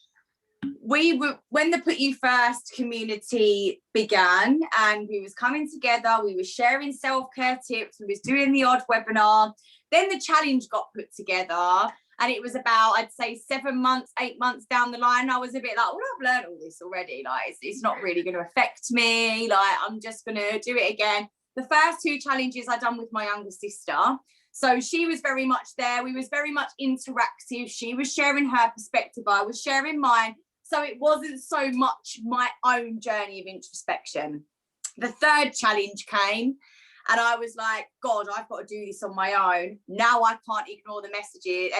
when the Put You First community began and we was coming together, we were sharing self-care tips, we was doing the odd webinar, then the challenge got put together, and it was about, I'd say 7 months, 8 months down the line, I was a bit like, well, I've learned all this already, like it's not really going to affect me, like I'm just going to do it again. The first 2 challenges I done with my younger sister, so she was very much there, we was very much interactive, she was sharing her perspective, I was sharing mine. So it wasn't so much my own journey of introspection. The third challenge came, And I was like, God, I've got to do this on my own. Now I can't ignore the messages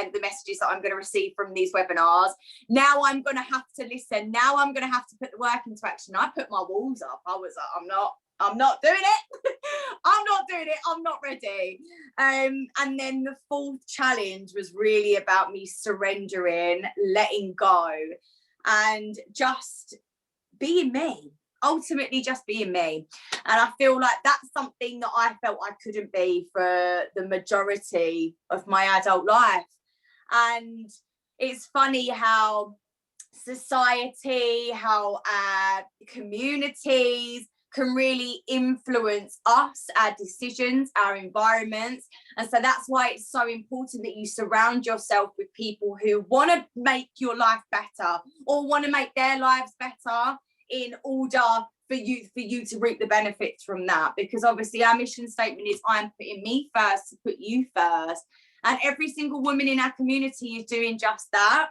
that I'm going to receive from these webinars. Now I'm going to have to listen. Now I'm going to have to put the work into action. I put my walls up. I was like, I'm not doing it. I'm not doing it. I'm not ready. And then the fourth challenge was really about me surrendering, letting go, and just being me. Ultimately just being me. And I feel like that's something that I felt I couldn't be for the majority of my adult life. And it's funny how society, how communities can really influence us, our decisions, our environments. And so that's why it's so important that you surround yourself with people who want to make your life better or want to make their lives better, in order for you to reap the benefits from that. Because obviously our mission statement is, I'm putting me first to put you first. And every single woman in our community is doing just that.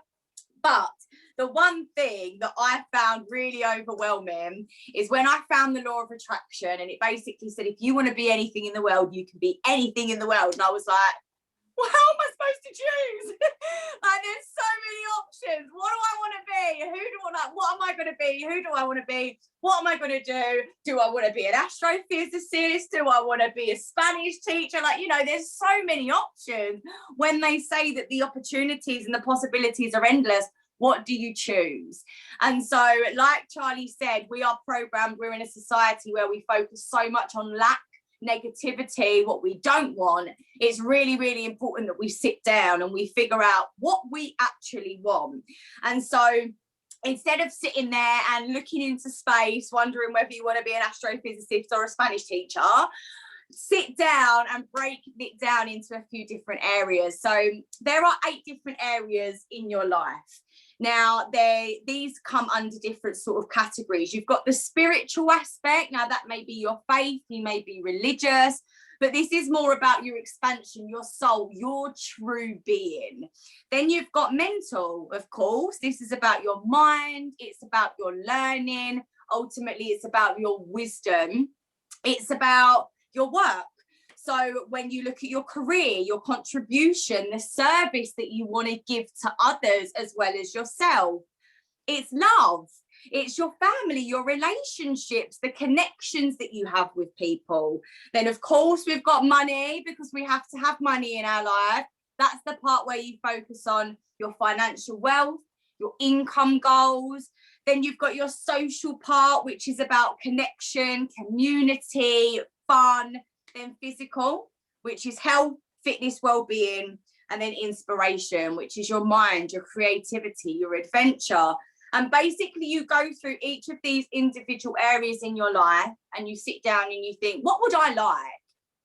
But the one thing that I found really overwhelming is when I found the law of attraction, and it basically said, if you want to be anything in the world, you can be anything in the world. And I was like, well, how am I supposed to choose? Like, there's so many options. What do I want to be? What am I going to be? Who do I want to be? What am I going to do? Do I want to be an astrophysicist? Do I want to be a Spanish teacher? Like, there's so many options. When they say that the opportunities and the possibilities are endless, what do you choose? And so, like Charlie said, we are programmed. We're in a society where we focus so much on lack, negativity, what we don't want. It's really, really important that we sit down and we figure out what we actually want. And so instead of sitting there and looking into space, wondering whether you want to be an astrophysicist or a Spanish teacher, sit down and break it down into a few different areas. So there are 8 different areas in your life. Now, these come under different sort of categories. You've got the spiritual aspect. Now, that may be your faith, you may be religious, but this is more about your expansion, your soul, your true being. Then you've got mental, of course. This is about your mind. It's about your learning. Ultimately, it's about your wisdom. It's about your work. So when you look at your career, your contribution, the service that you want to give to others as well as yourself, it's love, it's your family, your relationships, the connections that you have with people. Then, of course, we've got money, because we have to have money in our life. That's the part where you focus on your financial wealth, your income goals. Then you've got your social part, which is about connection, community, fun. Then physical, which is health, fitness, well-being, and then inspiration, which is your mind, your creativity, your adventure. And basically you go through each of these individual areas in your life and you sit down and you think, what would I like?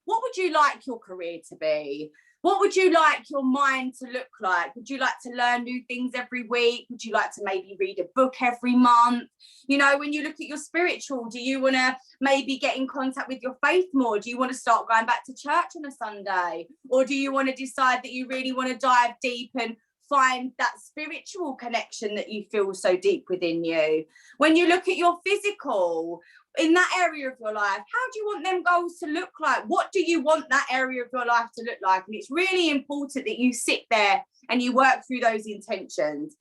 What would you like your career to be? What would you like your mind to look like? Would you like to learn new things every week? Would you like to maybe read a book every month? When you look at your spiritual, do you want to maybe get in contact with your faith more? Do you want to start going back to church on a Sunday? Or do you want to decide that you really want to dive deep and find that spiritual connection that you feel so deep within you? When you look at your physical, in that area of your life, how do you want them goals to look like? What do you want that area of your life to look like? And it's really important that you sit there and you work through those intentions.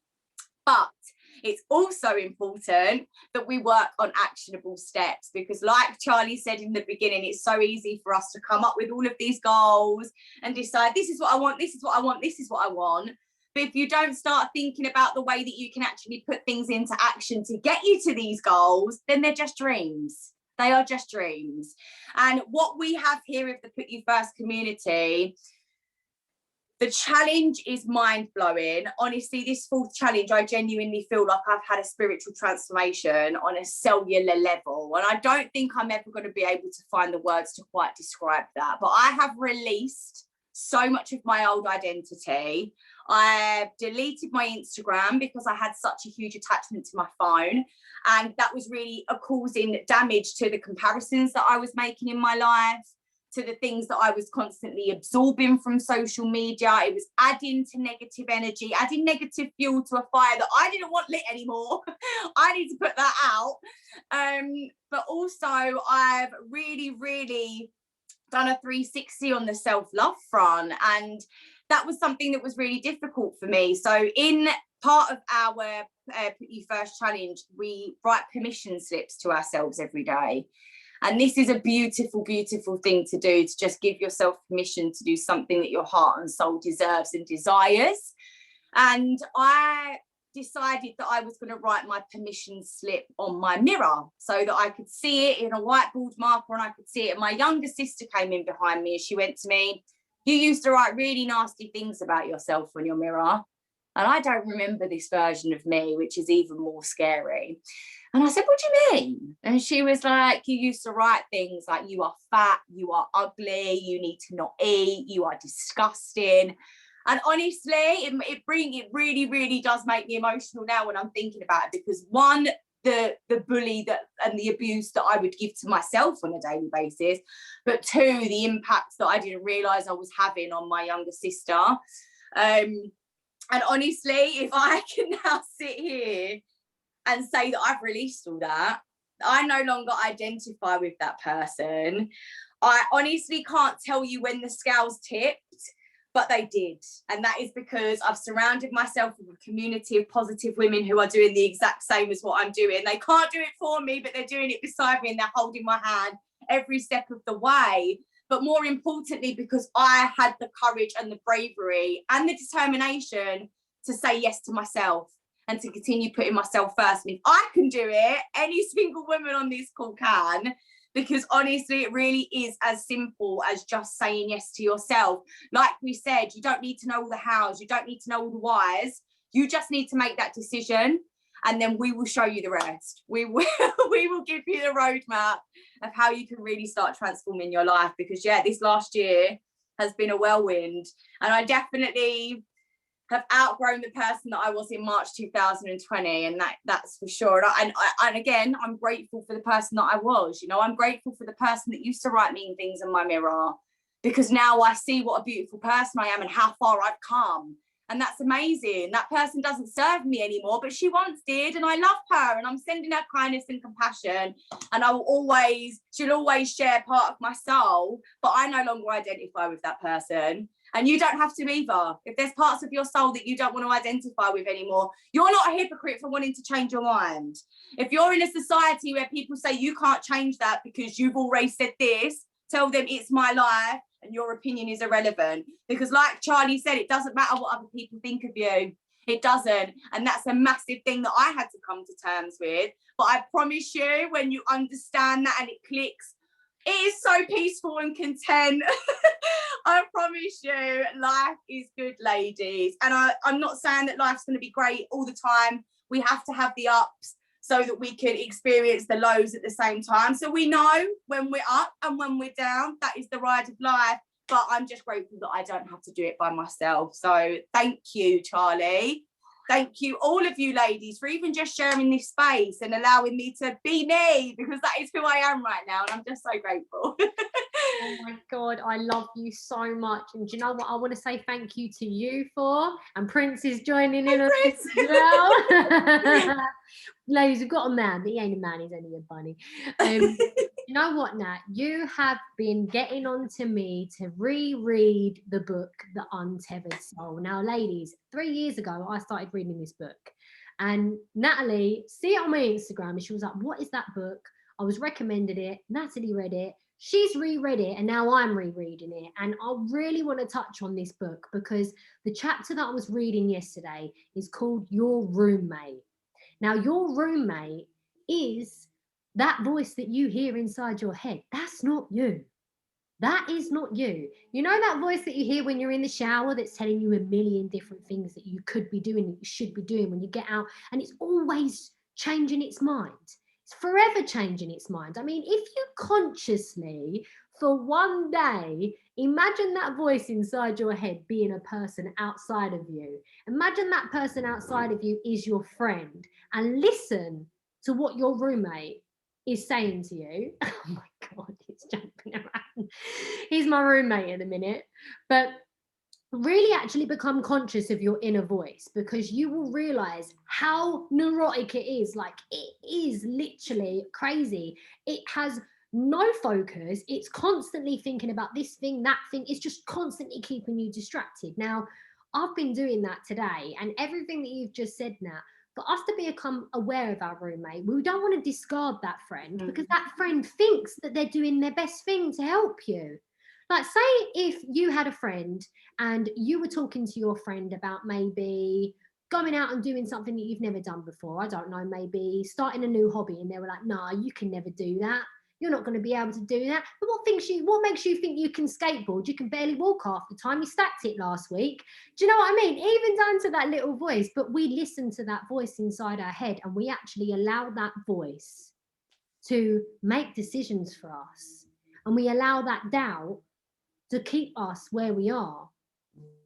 But it's also important that we work on actionable steps, because like Charlie said in the beginning, it's so easy for us to come up with all of these goals and decide, this is what I want, this is what I want, this is what I want. But if you don't start thinking about the way that you can actually put things into action to get you to these goals, then they're just dreams. They are just dreams. And what we have here with the Put You First community, the challenge is mind-blowing. Honestly, this 4th challenge, I genuinely feel like I've had a spiritual transformation on a cellular level. And I don't think I'm ever going to be able to find the words to quite describe that. But I have released so much of my old identity. I deleted my Instagram because I had such a huge attachment to my phone, and that was really causing damage to the comparisons that I was making in my life, to the things that I was constantly absorbing from social media. It was adding to negative energy, adding negative fuel to a fire that I didn't want lit anymore. I need to put that out. But also I've really done a 360 on the self-love front, and that was something that was really difficult for me. So in part of our PutUFirst challenge, we write permission slips to ourselves every day. And this is a beautiful, beautiful thing to do, to just give yourself permission to do something that your heart and soul deserves and desires. And I decided that I was going to write my permission slip on my mirror so that I could see it in a whiteboard marker and I could see it. And my younger sister came in behind me and she went to me, "You used to write really nasty things about yourself on your mirror." And I don't remember this version of me, which is even more scary. And I said, "What do you mean?" And she was like, "You used to write things like, you are fat, you are ugly, you need to not eat, you are disgusting." And honestly, it really, really does make me emotional now when I'm thinking about it, because one, the bully that and the abuse that I would give to myself on a daily basis, but two, the impacts that I didn't realise I was having on my younger sister. And honestly, if I can now sit here and say that I've released all that, I no longer identify with that person. I honestly can't tell you when the scales tipped, but they did. And that is because I've surrounded myself with a community of positive women who are doing the exact same as what I'm doing. They can't do it for me, but they're doing it beside me and they're holding my hand every step of the way. But more importantly, because I had the courage and the bravery and the determination to say yes to myself and to continue putting myself first. And if I can do it, any single woman on this call can. Because honestly, it really is as simple as just saying yes to yourself. Like we said, you don't need to know all the hows, you don't need to know all the whys. You just need to make that decision, and then we will show you the rest. We will give you the roadmap of how you can really start transforming your life. Because yeah, this last year has been a whirlwind, and I definitely have outgrown the person that I was in March 2020, and that's for sure. And again, I'm grateful for the person that I was. You know, I'm grateful for the person that used to write mean things in my mirror, because now I see what a beautiful person I am and how far I've come. And that's amazing. That person doesn't serve me anymore, but she once did, and I love her, and I'm sending her kindness and compassion, and she'll always share part of my soul, but I no longer identify with that person. And you don't have to either. If there's parts of your soul that you don't want to identify with anymore, you're not a hypocrite for wanting to change your mind. If you're in a society where people say you can't change that because you've always said this, tell them it's my life and your opinion is irrelevant. Because like Charlie said, it doesn't matter what other people think of you. It doesn't. And that's a massive thing that I had to come to terms with. But I promise you, when you understand that and it clicks, it is so peaceful and content. I promise you, life is good, ladies. And I'm not saying that life's going to be great all the time. We have to have the ups so that we can experience the lows at the same time. So we know when we're up and when we're down. That is the ride of life. But I'm just grateful that I don't have to do it by myself. So thank you, Charlie. Thank you, all of you ladies, for even just sharing this space and allowing me to be me, because that is who I am right now, and I'm just so grateful. Oh my God, I love you so much. And do you know what I want to say thank you to you for? And Prince is joining in on this as well. Ladies, we've got a man, but he ain't a man, he's only a bunny. You know what, Nat? You have been getting on to me to reread the book, The Untethered Soul. Now, ladies, 3 years ago, I started reading this book. And Natalie, see it on my Instagram, and she was like, "What is that book?" I was recommended it. Natalie read it. She's reread it, and now I'm rereading it. And I really want to touch on this book because the chapter that I was reading yesterday is called Your Roommate. Now, your roommate is that voice that you hear inside your head. That's not you. That is not you. You know that voice that you hear when you're in the shower that's telling you a million different things that you could be doing, that you should be doing when you get out, and it's always changing its mind. It's forever changing its mind. I mean, if you consciously, for one day, imagine that voice inside your head being a person outside of you. Imagine that person outside of you is your friend, and listen to what your roommate is saying to you. Oh my God, he's jumping around. He's my roommate in a minute. But really actually become conscious of your inner voice, because you will realize how neurotic it is. Like, it is literally crazy. It has no focus. It's constantly thinking about this thing, that thing. It's just constantly keeping you distracted. Now, I've been doing that today, and everything that you've just said now, for us to become aware of our roommate, we don't want to discard that friend because that friend thinks that they're doing their best thing to help you. Like, say if you had a friend and you were talking to your friend about maybe going out and doing something that you've never done before. I don't know, maybe starting a new hobby, and they were like, "No, you can never do that. You're not going to be able to do that." But what makes you think you can skateboard? You can barely walk half the time. You stacked it last week. Do you know what I mean? Even down to that little voice. But we listen to that voice inside our head, and we actually allow that voice to make decisions for us. And we allow that doubt to keep us where we are.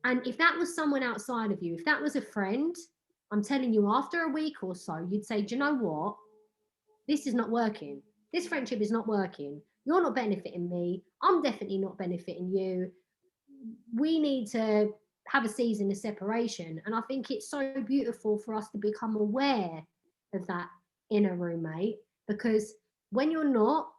And if that was someone outside of you, if that was a friend, I'm telling you, after a week or so, you'd say, "Do you know what? This is not working. This friendship is not working. You're not benefiting me. I'm definitely not benefiting you. We need to have a season of separation." And I think it's so beautiful for us to become aware of that inner roommate, because when you're not,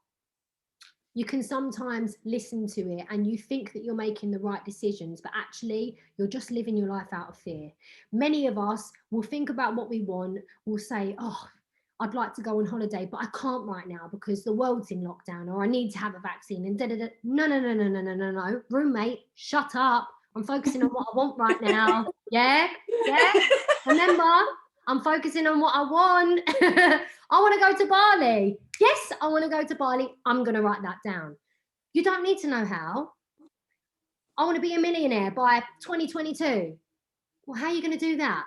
you can sometimes listen to it and you think that you're making the right decisions, but actually you're just living your life out of fear. Many of us will think about what we want, will say, "Oh, I'd like to go on holiday, but I can't right now because the world's in lockdown, or I need to have a vaccine," and da-da-da. No. Roommate, shut up. I'm focusing on what I want right now. Yeah? Remember, I'm focusing on what I want. I want to go to Bali. Yes, I want to go to Bali. I'm going to write that down. You don't need to know how. I want to be a millionaire by 2022. Well, how are you going to do that?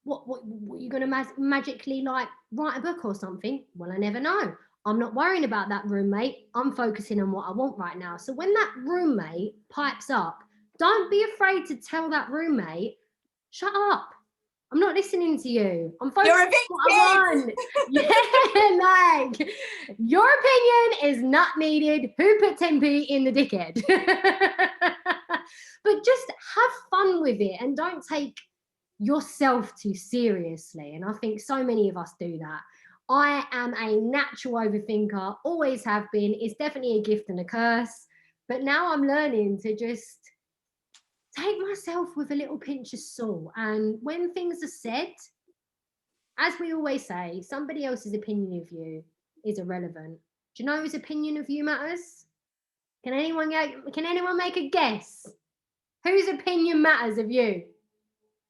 What are you going to magically like write a book or something? Well, I never know. I'm not worrying about that roommate. I'm focusing on what I want right now. So when that roommate pipes up, don't be afraid to tell that roommate, "Shut up. I'm not listening to you. I'm focusing on what I want." Yeah, like, your opinion is not needed. Who put 10p in the dickhead? But just have fun with it and don't take yourself too seriously. And I think so many of us do that. I am a natural overthinker, always have been. It's definitely a gift and a curse. But now I'm learning to just take myself with a little pinch of salt. And when things are said, as we always say, somebody else's opinion of you is irrelevant. Do you know whose opinion of you matters? Can anyone make a guess? Whose opinion matters of you?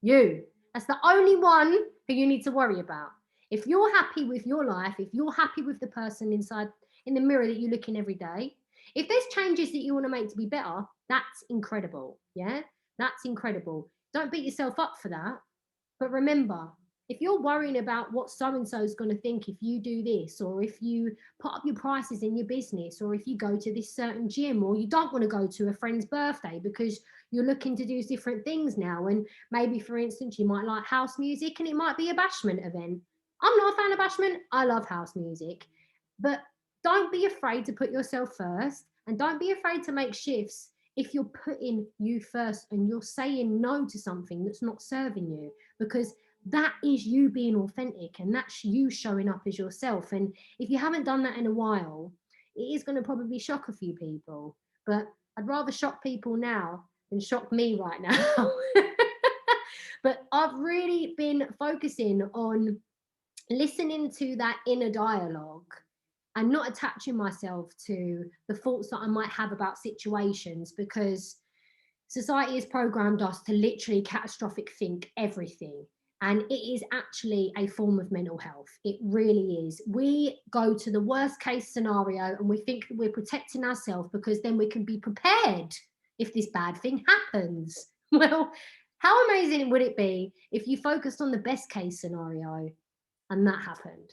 You. That's the only one who you need to worry about. If you're happy with your life, if you're happy with the person inside in the mirror that you look in every day, if there's changes that you want to make to be better, that's incredible. Yeah, that's incredible. Don't beat yourself up for that. But remember, if you're worrying about what so-and-so is going to think if you do this, or if you put up your prices in your business, or if you go to this certain gym, or you don't want to go to a friend's birthday because you're looking to do different things now, and maybe, for instance, you might like house music and it might be a bashment event. I'm not a fan of bashment. I love house music. But don't be afraid to put yourself first, and don't be afraid to make shifts if you're putting you first and you're saying no to something that's not serving you, because that is you being authentic and that's you showing up as yourself. And if you haven't done that in a while, it is going to probably shock a few people. But I'd rather shock people now than shock me right now. But I've really been focusing on listening to that inner dialogue and not attaching myself to the thoughts that I might have about situations, because society has programmed us to literally catastrophic think everything. And it is actually a form of mental health. It really is. We go to the worst case scenario and we think that we're protecting ourselves because then we can be prepared if this bad thing happens. Well, how amazing would it be if you focused on the best case scenario and that happened?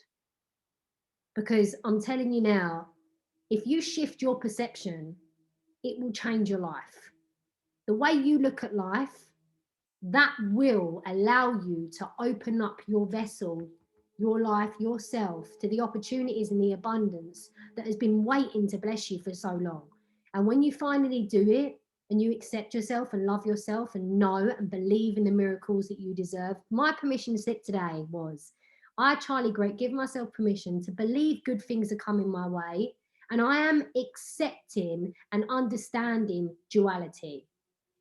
Because I'm telling you now, if you shift your perception, it will change your life. The way you look at life, that will allow you to open up your vessel, your life, yourself, to the opportunities and the abundance that has been waiting to bless you for so long. And when you finally do it and you accept yourself and love yourself and know and believe in the miracles that you deserve, my permission slip today was, I, Charlie Great, give myself permission to believe good things are coming my way And I am accepting and understanding duality.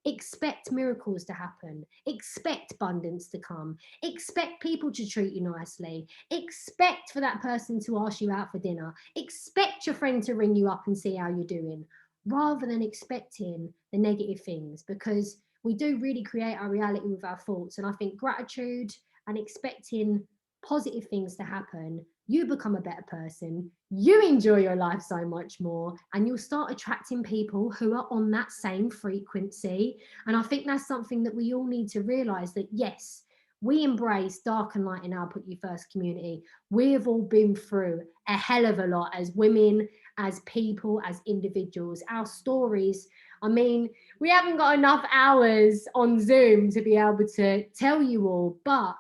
Expect miracles to happen. Expect abundance to come. Expect people to treat you nicely. Expect for that person to ask you out for dinner. Expect your friend to ring you up and see how you're doing, rather than expecting the negative things, because we do really create our reality with our thoughts. And I think gratitude and expecting positive things to happen, you become a better person, you enjoy your life so much more, and you'll start attracting people who are on that same frequency. And I think that's something that we all need to realize, that yes, we embrace dark and light in our Put You First community. We have all been through a hell of a lot as women, as people, as individuals. Our stories, I mean, we haven't got enough hours on Zoom to be able to tell you all, but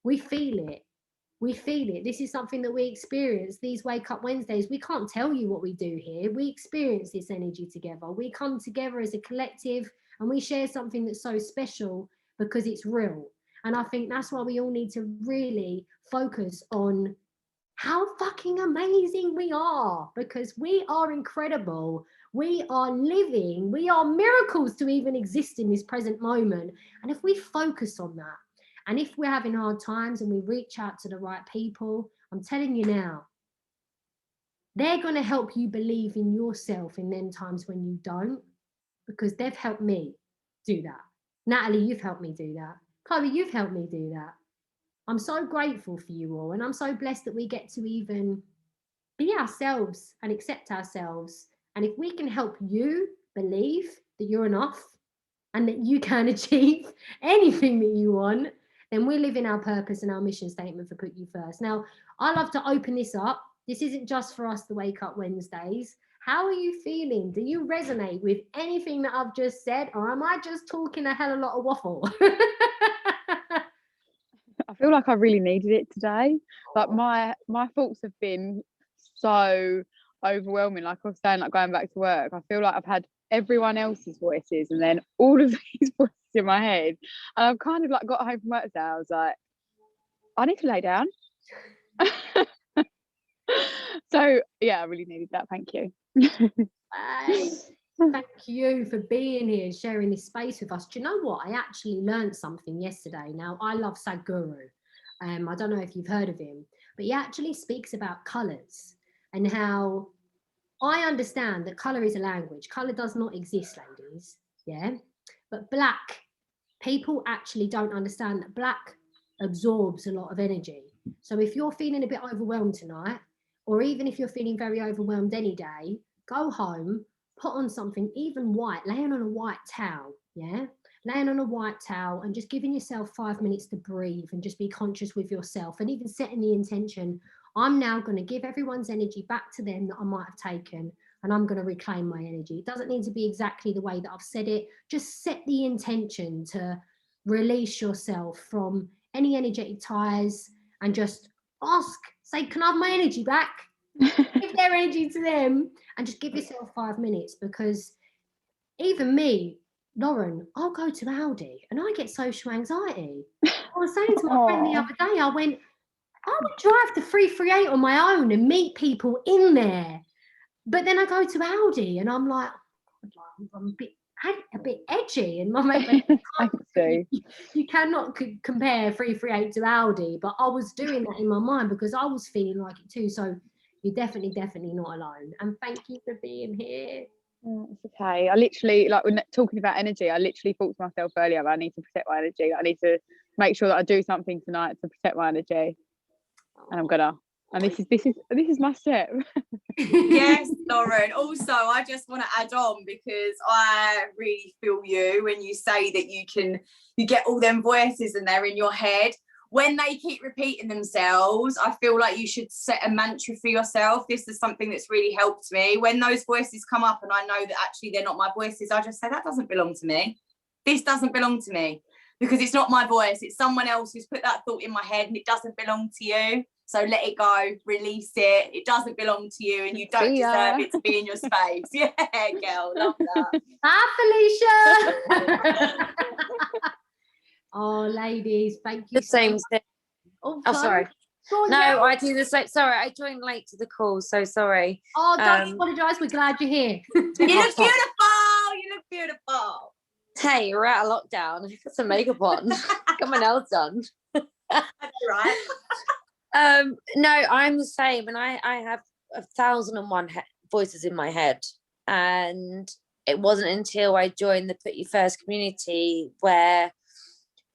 we feel it. We feel it. This is something that we experience. These Wake Up Wednesdays, we can't tell you what we do here. We experience this energy together. We come together as a collective and we share something that's so special because it's real. And I think that's why we all need to really focus on how fucking amazing we are, because we are incredible. We are living. We are miracles to even exist in this present moment. And if we focus on that, and if we're having hard times and we reach out to the right people, I'm telling you now, they're going to help you believe in yourself in them times when you don't, because they've helped me do that. Natalie, you've helped me do that. Chloe, you've helped me do that. I'm so grateful for you all, and I'm so blessed that we get to even be ourselves and accept ourselves. And if we can help you believe that you're enough and that you can achieve anything that you want, then we're living our purpose and our mission statement for Put You First. Now, I love to open this up. This isn't just for us to Wake Up Wednesdays. How are you feeling? Do you resonate with anything that I've just said, or am I just talking a hell of a lot of waffle? I feel like I really needed it today. Like my thoughts have been so overwhelming. Like I was saying, like going back to work, I feel like I've had everyone else's voices and then all of these voices in my head, and I've kind of like got home from work today. I was like, I need to lay down. So yeah, I really needed that. Thank you. Thank you for being here, sharing this space with us. Do you know what? I actually learned something yesterday. Now, I love Sadhguru. I don't know if you've heard of him, but he actually speaks about colours and how I understand that colour is a language. Colour does not exist, ladies. Yeah. But black, people actually don't understand that black absorbs a lot of energy. So if you're feeling a bit overwhelmed tonight, or even if you're feeling very overwhelmed any day, go home, put on something even white, laying on a white towel, yeah? Laying on a white towel and just giving yourself 5 minutes to breathe and just be conscious with yourself, and even setting the intention, I'm now going to give everyone's energy back to them that I might have taken, and I'm going to reclaim my energy. It doesn't need to be exactly the way that I've said it. Just set the intention to release yourself from any energetic ties and just ask, say, can I have my energy back? Give their energy to them and just give yourself 5 minutes, because even me, Lauren, I'll go to Aldi and I get social anxiety. I was saying to my friend the other day, I went, I would drive to 338 on my own and meet people in there. But then I go to Aldi and I'm like, I'm a bit edgy. And my mate went, you cannot compare 338 to Aldi. But I was doing that in my mind because I was feeling like it too. So you're definitely not alone. And thank you for being here. Oh, it's okay. I literally, like when talking about energy, I literally thought to myself earlier, I need to protect my energy. I need to make sure that I do something tonight to protect my energy. And I'm gonna. And this is my step. Yes, Lauren. Also, I just want to add on, because I really feel you when you say that you get all them voices and they're in your head. When they keep repeating themselves, I feel like you should set a mantra for yourself. This is something that's really helped me. When those voices come up and I know that actually they're not my voices, I just say, that doesn't belong to me. This doesn't belong to me, because it's not my voice. It's someone else who's put that thought in my head and it doesn't belong to you. So let it go, release it. It doesn't belong to you and you don't deserve it to be in your space. Yeah, girl, love that. Hi, Felicia. Oh, ladies, thank you. The same thing. Oh, sorry. No, I do the same. Sorry, I joined late to the call, so sorry. Oh, don't apologise. We're glad you're here. You look beautiful. You look beautiful. Hey, we're out of lockdown. I've got some makeup on. Got my nails done. Right. No, I'm the same, and I have 1,001 voices in my head, and it wasn't until I joined the PutUFirst community where,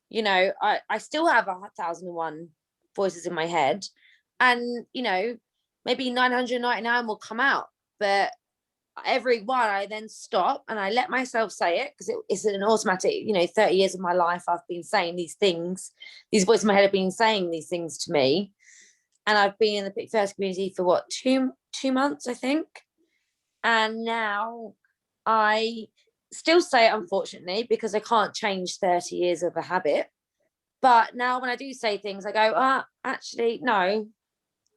you know, I still have 1,001 voices in my head, and you know, maybe 999 will come out, but every one I then stop and I let myself say it, because it's an automatic, you know, 30 years of my life I've been saying these things. These voices in my head have been saying these things to me, and I've been in the PutUFirst community for what, two months, I think. And now I still say it, unfortunately, because I can't change 30 years of a habit. But now when I do say things, I go, actually, no,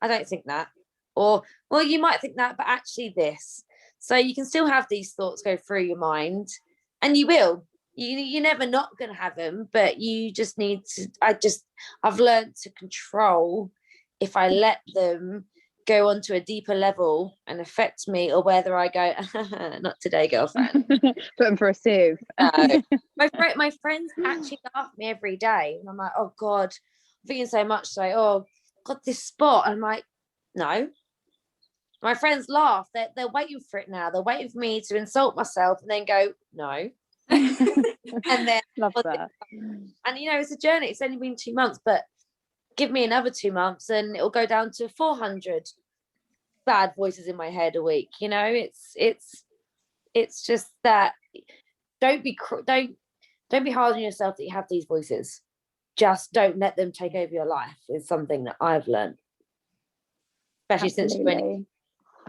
I don't think that. Or, well, you might think that, but actually this. So you can still have these thoughts go through your mind, and you will. You're never not going to have them, but you just need to, I've learned to control if I let them go onto a deeper level and affect me, or whether I go, not today, girlfriend. Put them for a sieve. My friends actually laugh at me every day, and I'm like, oh God, I'm thinking so much. So, oh God, this spot. I'm like, no. My friends laugh. They're waiting for it now. They're waiting for me to insult myself and then go, no. And then love that. And you know, it's a journey. It's only been 2 months, but give me another 2 months and it'll go down to 400 bad voices in my head a week. You know, it's just that don't be hard on yourself that you have these voices. Just don't let them take over your life is something that I've learned, especially since you've been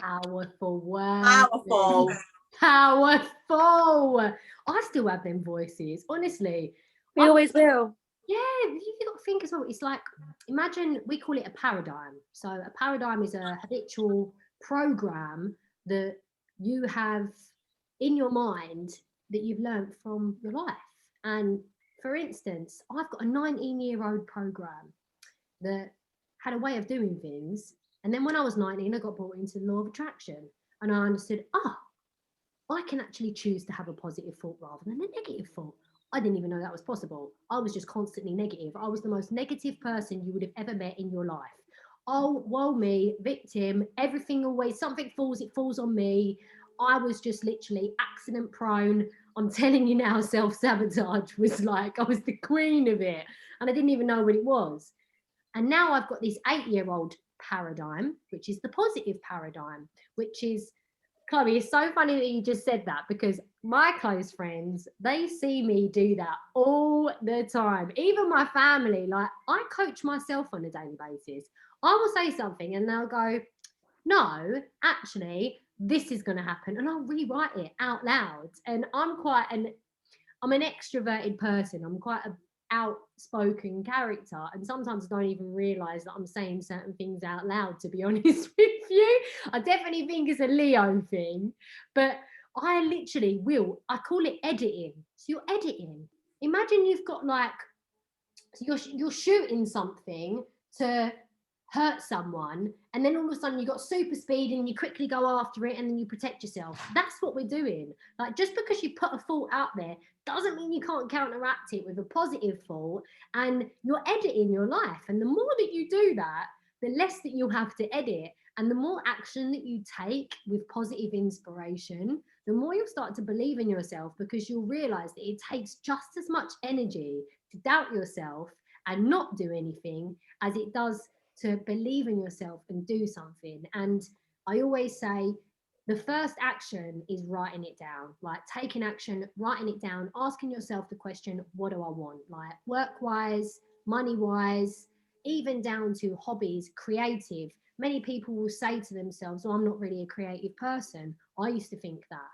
powerful words. Powerful. I still have them voices, honestly. We always will. Yeah, you've got to think as well. It's like, imagine, we call it a paradigm. So a paradigm is a habitual program that you have in your mind that you've learned from your life. And for instance, I've got a 19-year-old program that had a way of doing things. And then when I was 19, I got brought into the law of attraction. And I understood, I can actually choose to have a positive thought rather than a negative thought. I didn't even know that was possible. I was just constantly negative. I was the most negative person you would have ever met in your life. Oh, woe me, victim, everything always, something falls, it falls on me. I was just literally accident prone. I'm telling you now, self-sabotage was like, I was the queen of it. And I didn't even know what it was. And now I've got this 8-year-old paradigm, which is the positive paradigm, which is, Chloe, it's so funny that you just said that, because my close friends, they see me do that all the time. Even my family, like, I coach myself on a daily basis. I will say something and they'll go, no, actually, this is going to happen. And I'll rewrite it out loud. And I'm an extroverted person. I'm quite an outspoken character. And sometimes I don't even realise that I'm saying certain things out loud, to be honest with you. I definitely think it's a Leo thing. But I literally I call it editing. So you're editing. Imagine you've got so you're shooting something to hurt someone, and then all of a sudden you got super speed and you quickly go after it and then you protect yourself. That's what we're doing. Like, just because you put a thought out there doesn't mean you can't counteract it with a positive thought, and you're editing your life. And the more that you do that, the less that you'll have to edit, and the more action that you take with positive inspiration, the more you'll start to believe in yourself, because you'll realize that it takes just as much energy to doubt yourself and not do anything as it does to believe in yourself and do something. And I always say the first action is writing it down, like taking action, writing it down, asking yourself the question, what do I want? Like work-wise, money-wise, even down to hobbies, creative. Many people will say to themselves, I'm not really a creative person. I used to think that.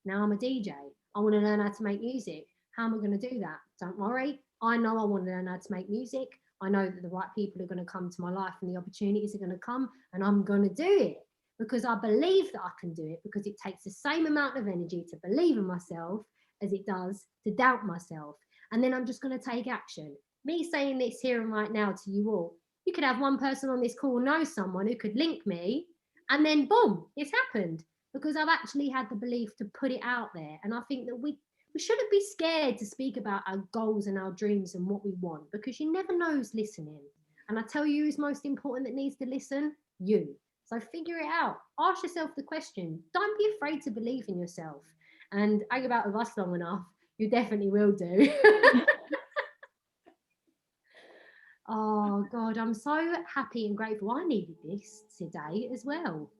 Now I'm a DJ. I want to learn how to make music. How am I going to do that? Don't worry. I know I want to learn how to make music. I know that the right people are going to come to my life and the opportunities are going to come, and I'm going to do it because I believe that I can do it, because it takes the same amount of energy to believe in myself as it does to doubt myself. And then I'm just going to take action. Me saying this here and right now to you all, You could have one person on this call know someone who could link me, and then boom, it's happened, because I've actually had the belief to put it out there. And I think that we shouldn't be scared to speak about our goals and our dreams and what we want, because you never know who's listening. And I tell you who's most important that needs to listen? You. So figure it out. Ask yourself the question. Don't be afraid to believe in yourself. And hang about with us long enough, you definitely will do. Oh God, I'm so happy and grateful. I needed this today as well.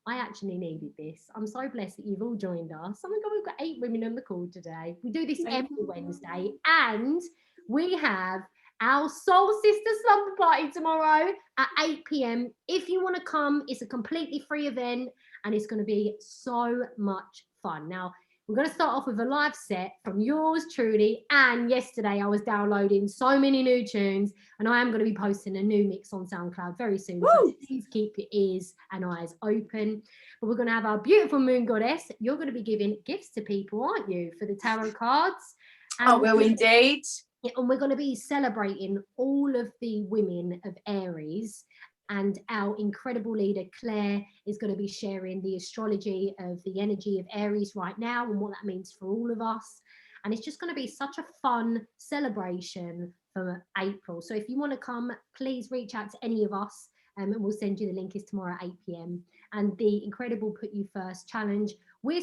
I actually needed this. I'm so blessed that you've all joined us. Oh my God, we've got 8 women on the call today. We do this every Wednesday, and we have our Soul Sister Slumber Party tomorrow at 8 p.m. If you want to come, it's a completely free event, and it's going to be so much fun. Now, we're going to start off with a live set from yours truly, and yesterday I was downloading so many new tunes, and I am going to be posting a new mix on SoundCloud very soon. So please keep your ears and eyes open. But we're going to have our beautiful moon goddess. You're going to be giving gifts to people, aren't you, for the tarot cards? And I will indeed. Yeah, and we're going to be celebrating all of the women of Aries. And our incredible leader, Claire, is going to be sharing the astrology of the energy of Aries right now and what that means for all of us. And it's just going to be such a fun celebration for April. So if you want to come, please reach out to any of us, and we'll send you the link. It's tomorrow at 8 p.m. And the incredible Put You First challenge. We're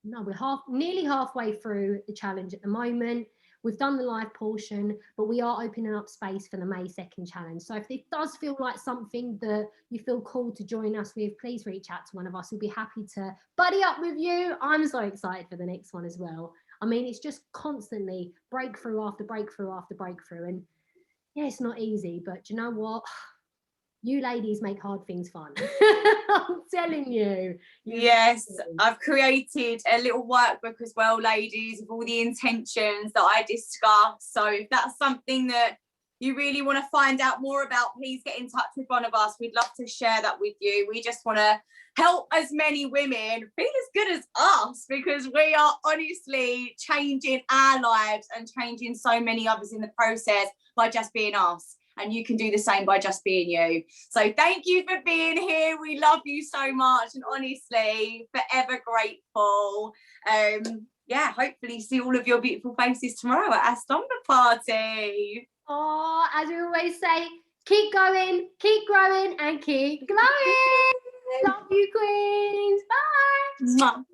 nearly halfway through the challenge at the moment. We've done the live portion, but we are opening up space for the May 2nd challenge. So if it does feel like something that you feel called to join us with, please reach out to one of us. We'll be happy to buddy up with you. I'm so excited for the next one as well. I mean, it's just constantly breakthrough after breakthrough after breakthrough. And yeah, it's not easy, but you know what? You ladies make hard things fun. I'm telling you. Yes, I've created a little workbook as well, ladies, with all the intentions that I discussed. So if that's something that you really want to find out more about, please get in touch with one of us. We'd love to share that with you. We just want to help as many women feel as good as us, because we are honestly changing our lives and changing so many others in the process by just being us. And you can do the same by just being you. So thank you for being here. We love you so much, and honestly, forever grateful. Yeah, hopefully see all of your beautiful faces tomorrow at our slumber party. Oh, as we always say, keep going, keep growing, and keep glowing. Love you, queens. Bye. Mwah.